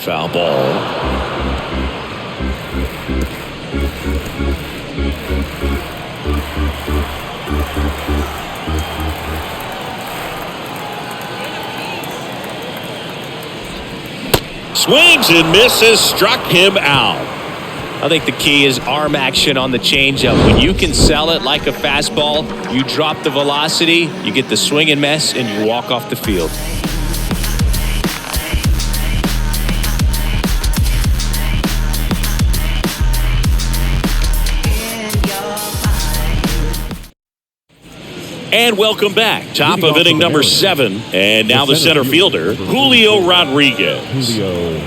Foul ball. Swings and misses, struck him out. I think the key is arm action on the changeup. When you can sell it like a fastball, you drop the velocity, you get the swing and miss, and you walk off the field. And welcome back. Top of inning number 7. And now the center fielder, Julio Rodriguez. Julio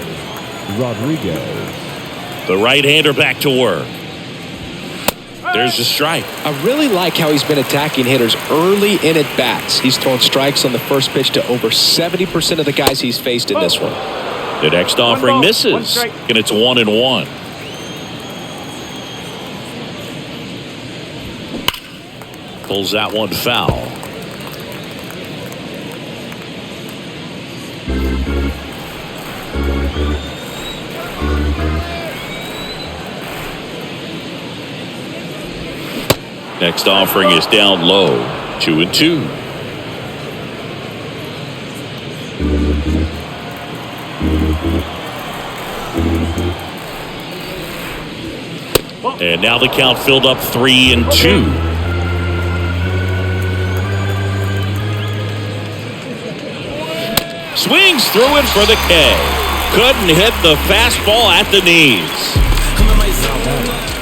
Rodriguez. The right-hander back to work. There's a strike. I really like how he's been attacking hitters early in at bats. He's thrown strikes on the first pitch to over 70% of the guys he's faced in this one. The next offering misses, and it's 1-1. Pulls that one foul. Next offering is down low. 2-2. And now the count filled up 3-2. Swings through it for the K. Couldn't hit the fastball at the knees.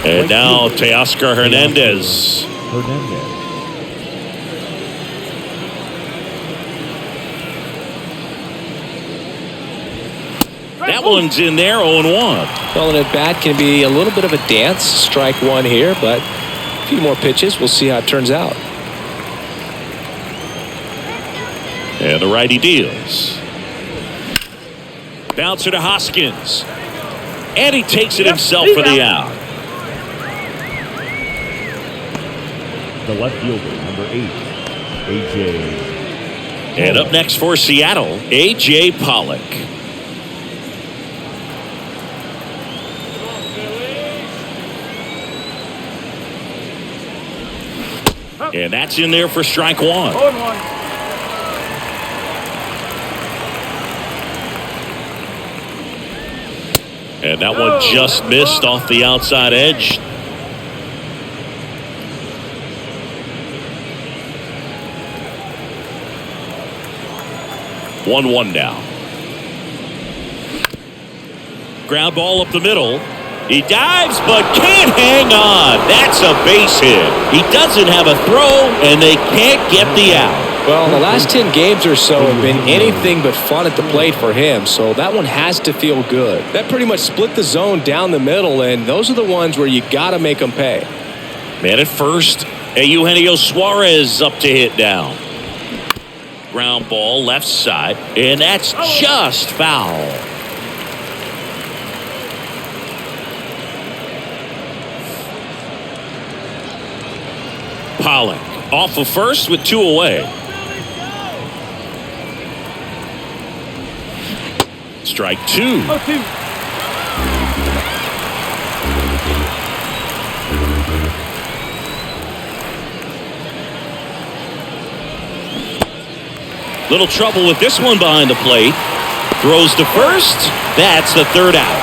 And now Teoscar Hernandez. That one's in there, 0-1. Well, an at-bat can be a little bit of a dance. Strike one here, but a few more pitches. We'll see how it turns out. And the righty deals. Bouncer to Hoskins. And he takes it himself for the out. The left fielder, number 8, A.J. And up next for Seattle, A.J. Pollock. And that's in there for strike one. 0-1. And that one just missed off the outside edge. One now. Ground ball up the middle. He dives but can't hang on. That's a base hit. He doesn't have a throw and they can't get the out. Well, the last 10 games or so have been anything but fun at the plate for him, so that one has to feel good. That pretty much split the zone down the middle, and those are the ones where you got to make them pay. Man at first, Eugenio Suarez up to hit down. Ground ball left side, and that's just foul. Pollock off of first with 2 away. Strike 2. 0-2. Little trouble with this one behind the plate. Throws to first. That's the third out.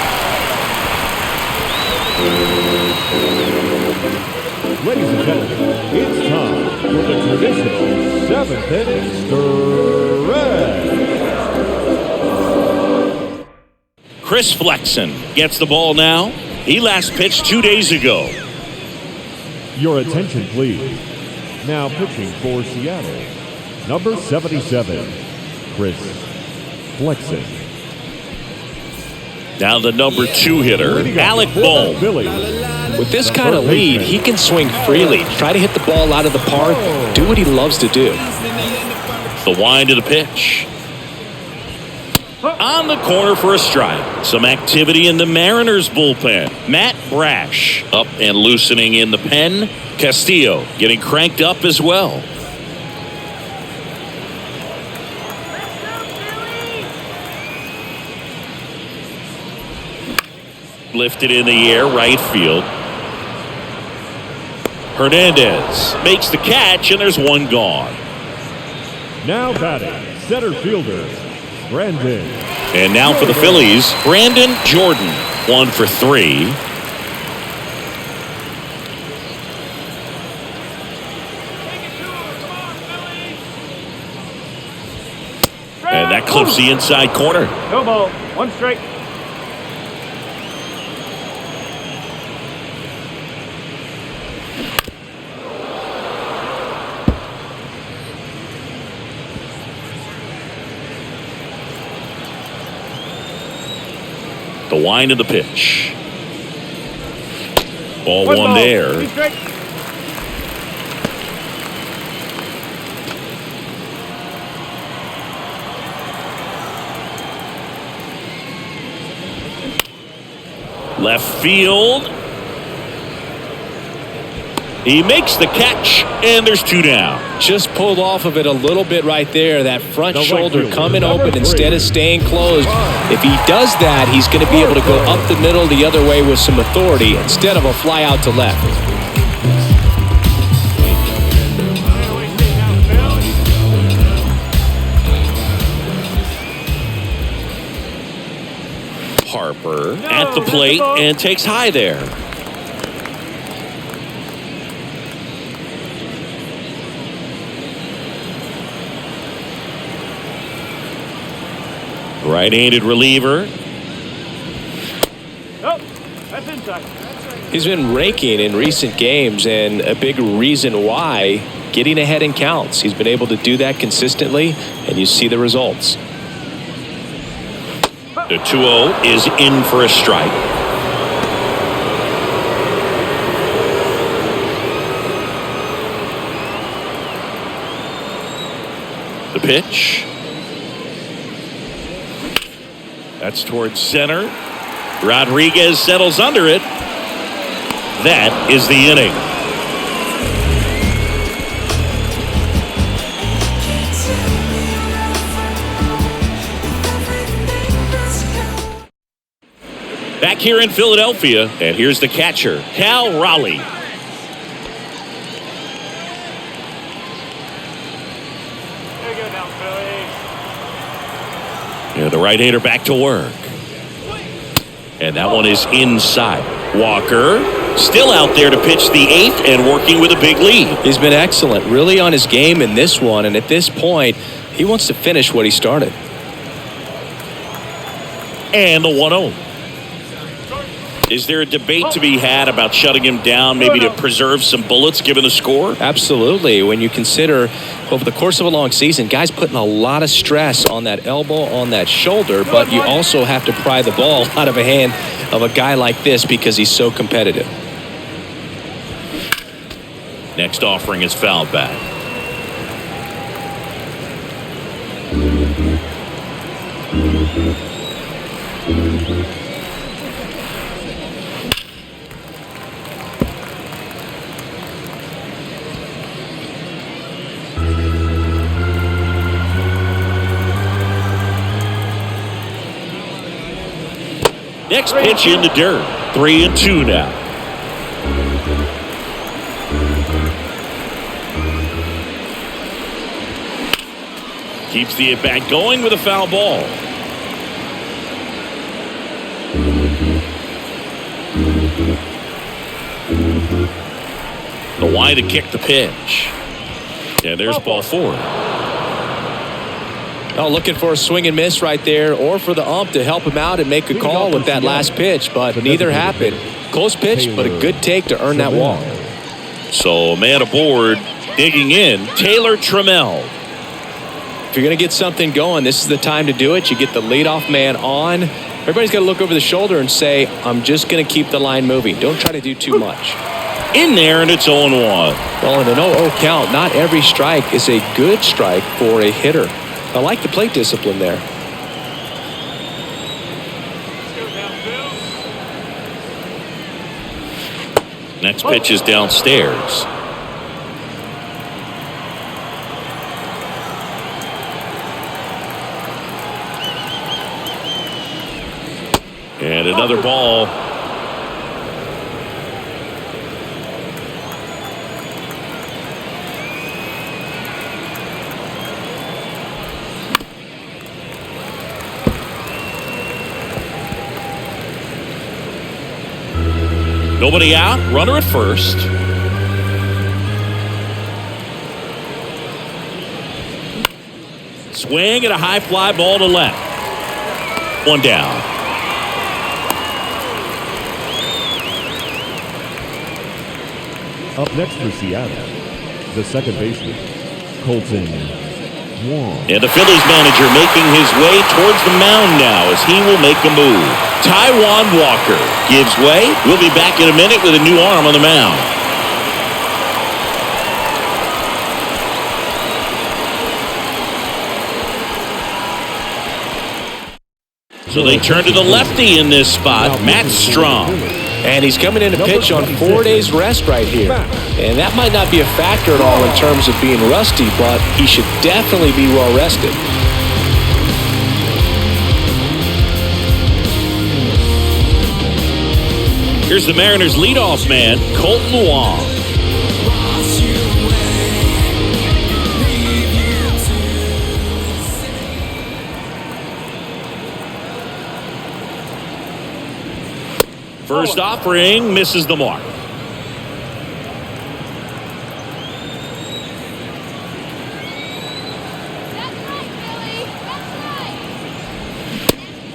Ladies and gentlemen, it's time for the traditional 7th inning stretch. Chris Flexen gets the ball now. He last pitched 2 days ago. Your attention, please. Now pitching for Seattle, number 77, Chris Flexen. Now the number 2 hitter, Alec Bohm. With this kind of lead, he can swing freely, try to hit the ball out of the park, do what he loves to do. The wind of the pitch. On the corner for a strike. Some activity in the Mariners bullpen. Matt Brash up and loosening in the pen. Castillo getting cranked up as well. Lifted in the air, right field. Hernandez makes the catch, and there's one gone. Now batting, center fielder, Brandon. And now for the Phillies, Brandon Jordan. 1 for 3. And that clips the inside corner. No ball. 1 strike. The wind of the pitch. Ball one there. 2 strike. Left field. He makes the catch, and there's 2 down. Just pulled off of it a little bit right there. That front The right shoulder fielder, coming number open 3. instead of staying closed. If he does that, he's going to be able to go up the middle the other way with some authority instead of a fly out to left. Harper at the plate and takes high there. Right-handed reliever. Oh, that's inside. He's been raking in recent games, and a big reason why, getting ahead in counts. He's been able to do that consistently, and you see the results. The 2-0 is in for a strike. The pitch. That's towards center. Rodriguez settles under it. That is the inning. Back here in Philadelphia, and here's the catcher, Cal Raleigh. There you go now, Phillies. And the right-hander back to work. And that one is inside. Walker still out there to pitch the 8th and working with a big lead. He's been excellent, really on his game in this one, and at this point, he wants to finish what he started. And the 1-0. Is there a debate to be had about shutting him down, maybe to preserve some bullets given the score? Absolutely. When you consider over the course of a long season, guys putting a lot of stress on that elbow, on that shoulder, but you also have to pry the ball out of a hand of a guy like this because he's so competitive. Next offering is fouled back. Next pitch in the dirt. 3-2 now. Keeps the at-bat going with a foul ball. The wide to kick the pitch. And there's ball 4. Oh, looking for a swing and miss right there, or for the ump to help him out and make a call with that last pitch, but neither happened. Close pitch, but a good take to earn that walk. So, man aboard, digging in, Taylor Trammell. If you're going to get something going, this is the time to do it. You get the leadoff man on. Everybody's got to look over the shoulder and say, I'm just going to keep the line moving. Don't try to do too much. In there, and it's 0-1. Well, in an 0-0 count, not every strike is a good strike for a hitter. I like the plate discipline there. Next pitch is downstairs. And another ball. Nobody out, runner at first. Swing and a high fly ball to left. One down. Up next for Seattle, the second baseman, Colton Wong. And the Phillies manager making his way towards the mound now as he will make a move. Taijuan Walker gives way. We'll be back in a minute with a new arm on the mound. So they turn to the lefty in this spot, Matt Strong. And he's coming in to pitch on 4 days rest right here. And that might not be a factor at all in terms of being rusty, but he should definitely be well rested. Here's the Mariners leadoff man, Colton Wong. First offering misses the mark.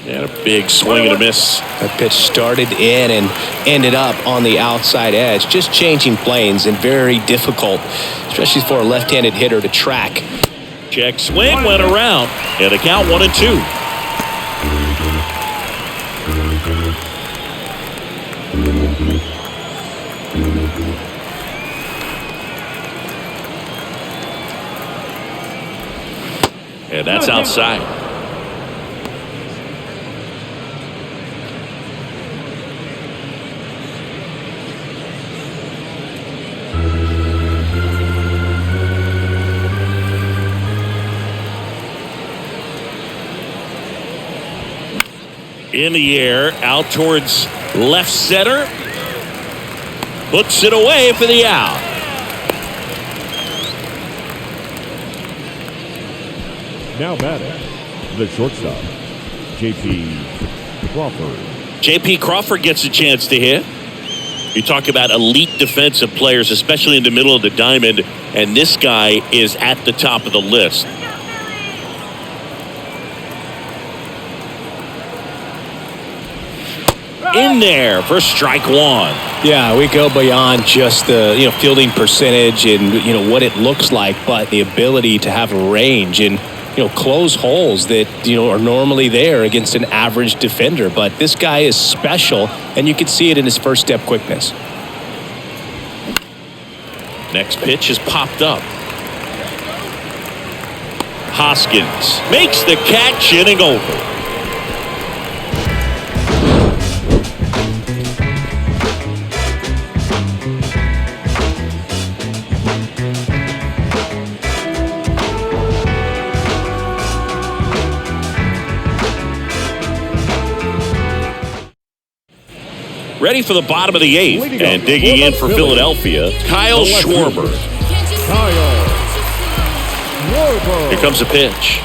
And a big swing and a miss. That pitch started in and ended up on the outside edge. Just changing planes and very difficult, especially for a left-handed hitter to track. Check swing went around. And the count 1-2. And that's outside. In the air, out towards left center. Puts it away for the out. Now batting, the shortstop, J.P. Crawford. J.P. Crawford gets a chance to hit. You talk about elite defensive players, especially in the middle of the diamond, and this guy is at the top of the list. In there for strike one. Yeah, we go beyond just the fielding percentage and what it looks like, but the ability to have range and close holes that are normally there against an average defender. But this guy is special, and you can see it in his first step quickness. Next pitch is popped up. Hoskins makes the catch, inning over. Ready for the bottom of the eighth, and digging in for Philadelphia, Kyle Schwarber. Here comes a pitch.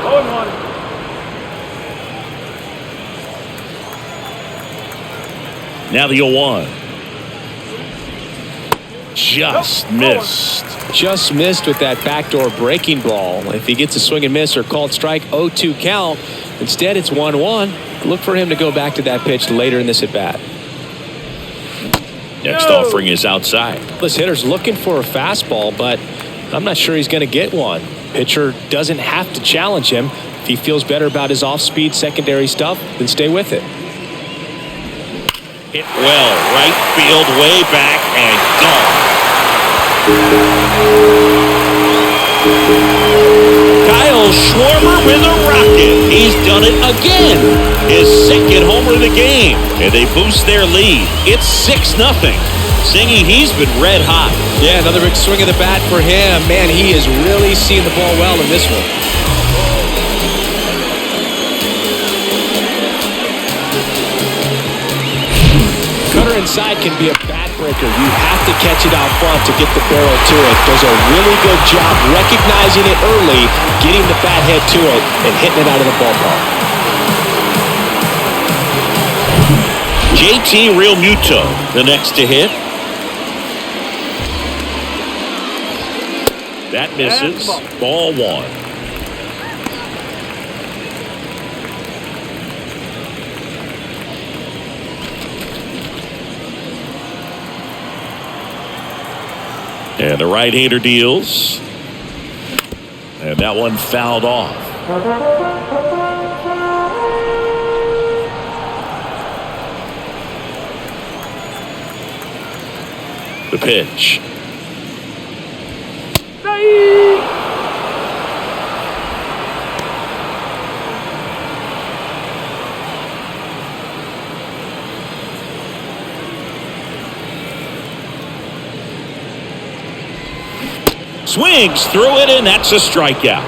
0-1. Now the 0-1. Just missed. Just missed with that backdoor breaking ball. If he gets a swing and miss or called strike, 0-2 count. Instead, it's 1-1. Look for him to go back to that pitch later in this at-bat. Next offering is outside. This hitter's looking for a fastball, but I'm not sure he's going to get one. Pitcher doesn't have to challenge him. If he feels better about his off-speed secondary stuff, then stay with it. Hit well, right field, way back, and gone. Kyle Schwarber with a rocket. He's done it again. His second homer of the game. And they boost their lead. It's 6-0. Singing he's been red hot. Yeah, another big swing of the bat for him. Man, he is really seeing the ball well in this one. Cutter inside can be a backbreaker. You have to catch it out front to get the barrel to it. Does a really good job recognizing it early, getting the bat head to it, and hitting it out of the ballpark. JT Realmuto, the next to hit. That misses. Ball 1. And the right-hander deals. And that one fouled off. The pitch. Swings through it, and that's a strikeout.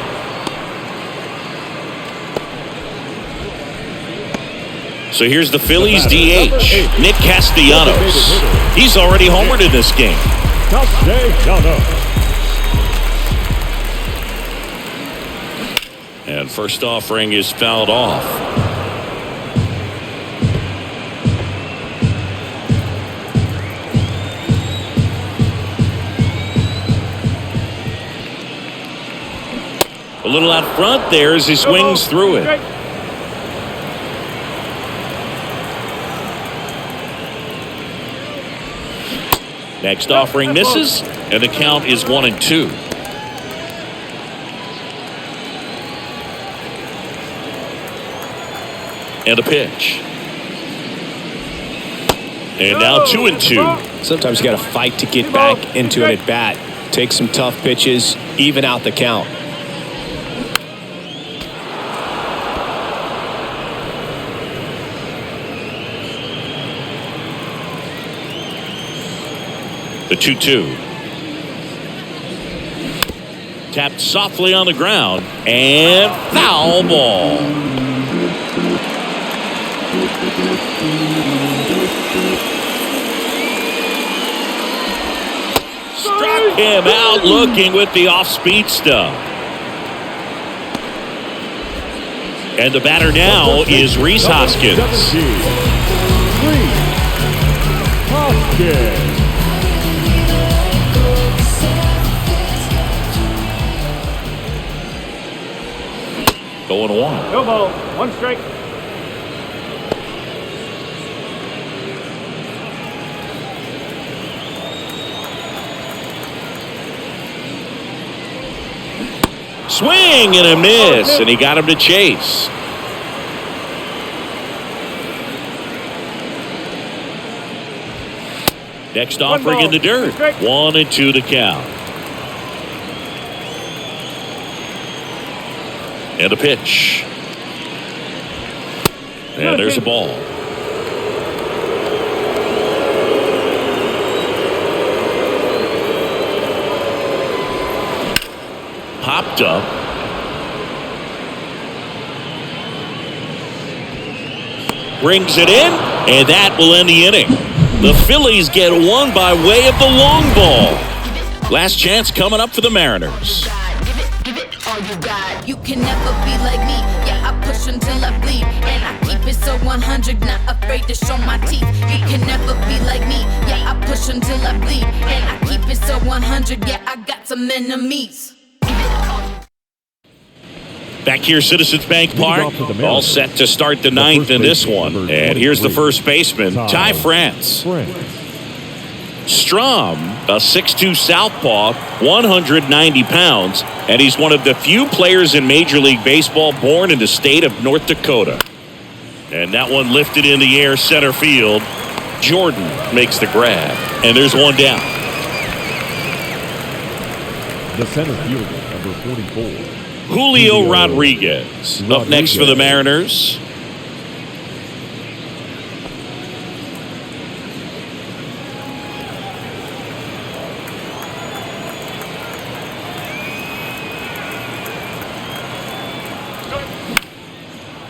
So here's the Phillies DH, Nick Castellanos. He's already homered in this game. And first offering is fouled off. A little out front there as he swings through it. Next offering misses, and the count is 1-2. And the pitch. And now 2-2. Sometimes you got to fight to get back into an at-bat. Take some tough pitches, even out the count. The 2-2. Tapped softly on the ground, and foul ball. Struck him out looking with the off-speed stuff. And the batter now is Rhys Hoskins. Going 1. No ball. 1 strike. Swing and a miss, and he got him to chase. Next offering in the dirt. 1-2 to count. And a pitch. And there's a ball. Popped up. Brings it in, and that will end the inning. The Phillies get one by way of the long ball. Last chance coming up for the Mariners. You can never be like me. Yeah, I push until I bleed, and I keep it so 100, not afraid to show my teeth. You can never be like me. Yeah, I push until I bleed, and I keep it so 100. Yeah, I got some enemies. Back here, Citizens Bank Park, all set to start the 9th in this one. And here's the first baseman, Ty France. Strom, a 6'2 southpaw, 190 pounds, and he's one of the few players in Major League Baseball born in the state of North Dakota. And that one lifted in the air center field. Jordan makes the grab, and there's one down. The center fielder, number 44. Julio Rodriguez up next for the Mariners.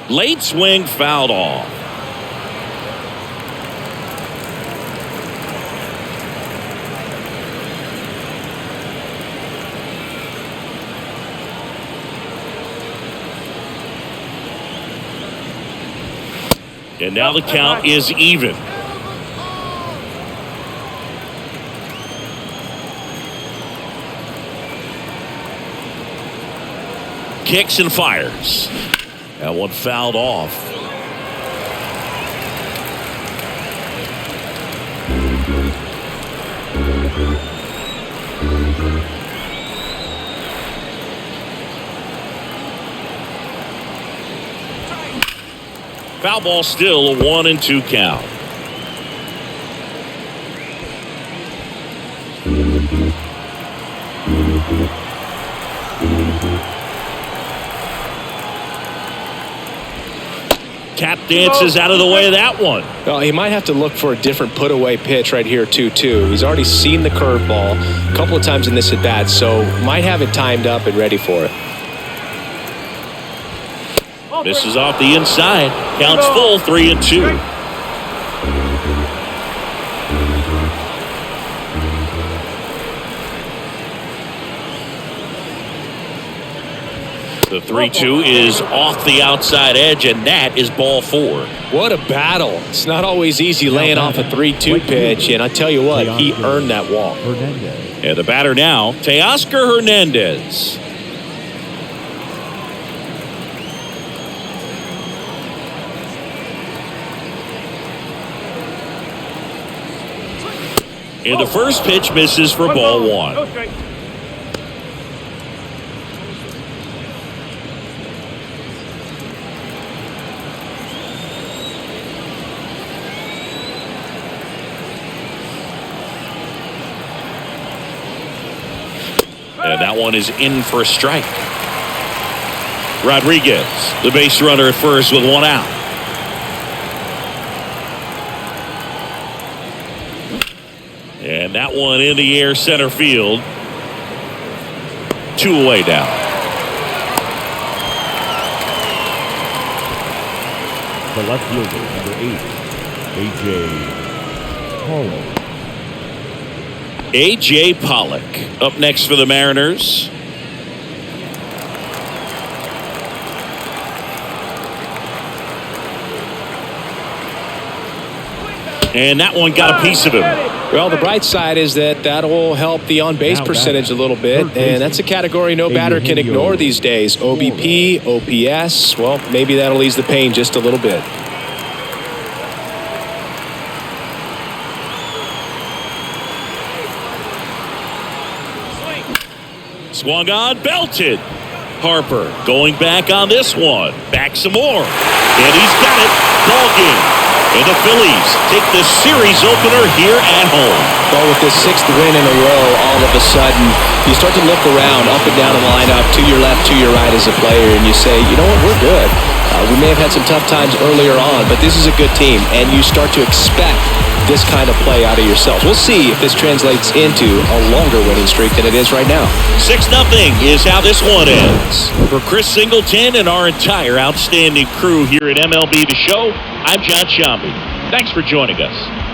Late swing fouled off. And now the count is even. kicks and fires. That one fouled off. Foul ball, still a 1-2 count. Tap dances out of the way of that one. Well, he might have to look for a different put-away pitch right here, 2-2. He's already seen the curveball a couple of times in this at-bat, so might have it timed up and ready for it. Misses off the inside. Counts full, 3-2. The 3-2 is off the outside edge, and that is ball 4. What a battle. It's not always easy laying off a 3-2 pitch, and I tell you what, he earned that walk. And the batter now, Teoscar Hernandez. And the first pitch misses for ball 1. And that one is in for a strike. Rodriguez, the base runner at first with 1 out. And that one in the air center field. 2 away now. The left fielder, number 8, A.J. Pollock. A.J. Pollock up next for the Mariners. And that one got a piece of him. Well, the bright side is that will help the on-base percentage a little bit, and that's a category no batter can ignore these days. OBP, OPS, well, maybe that'll ease the pain just a little bit. Swung on, belted. Harper going back on this one. Back some more. And he's got it. Ball game. And the Phillies take the series opener here at home. Well, with this 6th win in a row, all of a sudden, you start to look around, up and down the lineup, to your left, to your right as a player, and you say, you know what, we're good. We may have had some tough times earlier on, but this is a good team, and you start to expect this kind of play out of yourselves. We'll see if this translates into a longer winning streak than it is right now. 6-0 is how this one ends. For Chris Singleton and our entire outstanding crew here at MLB The Show, I'm John Shambi. Thanks for joining us.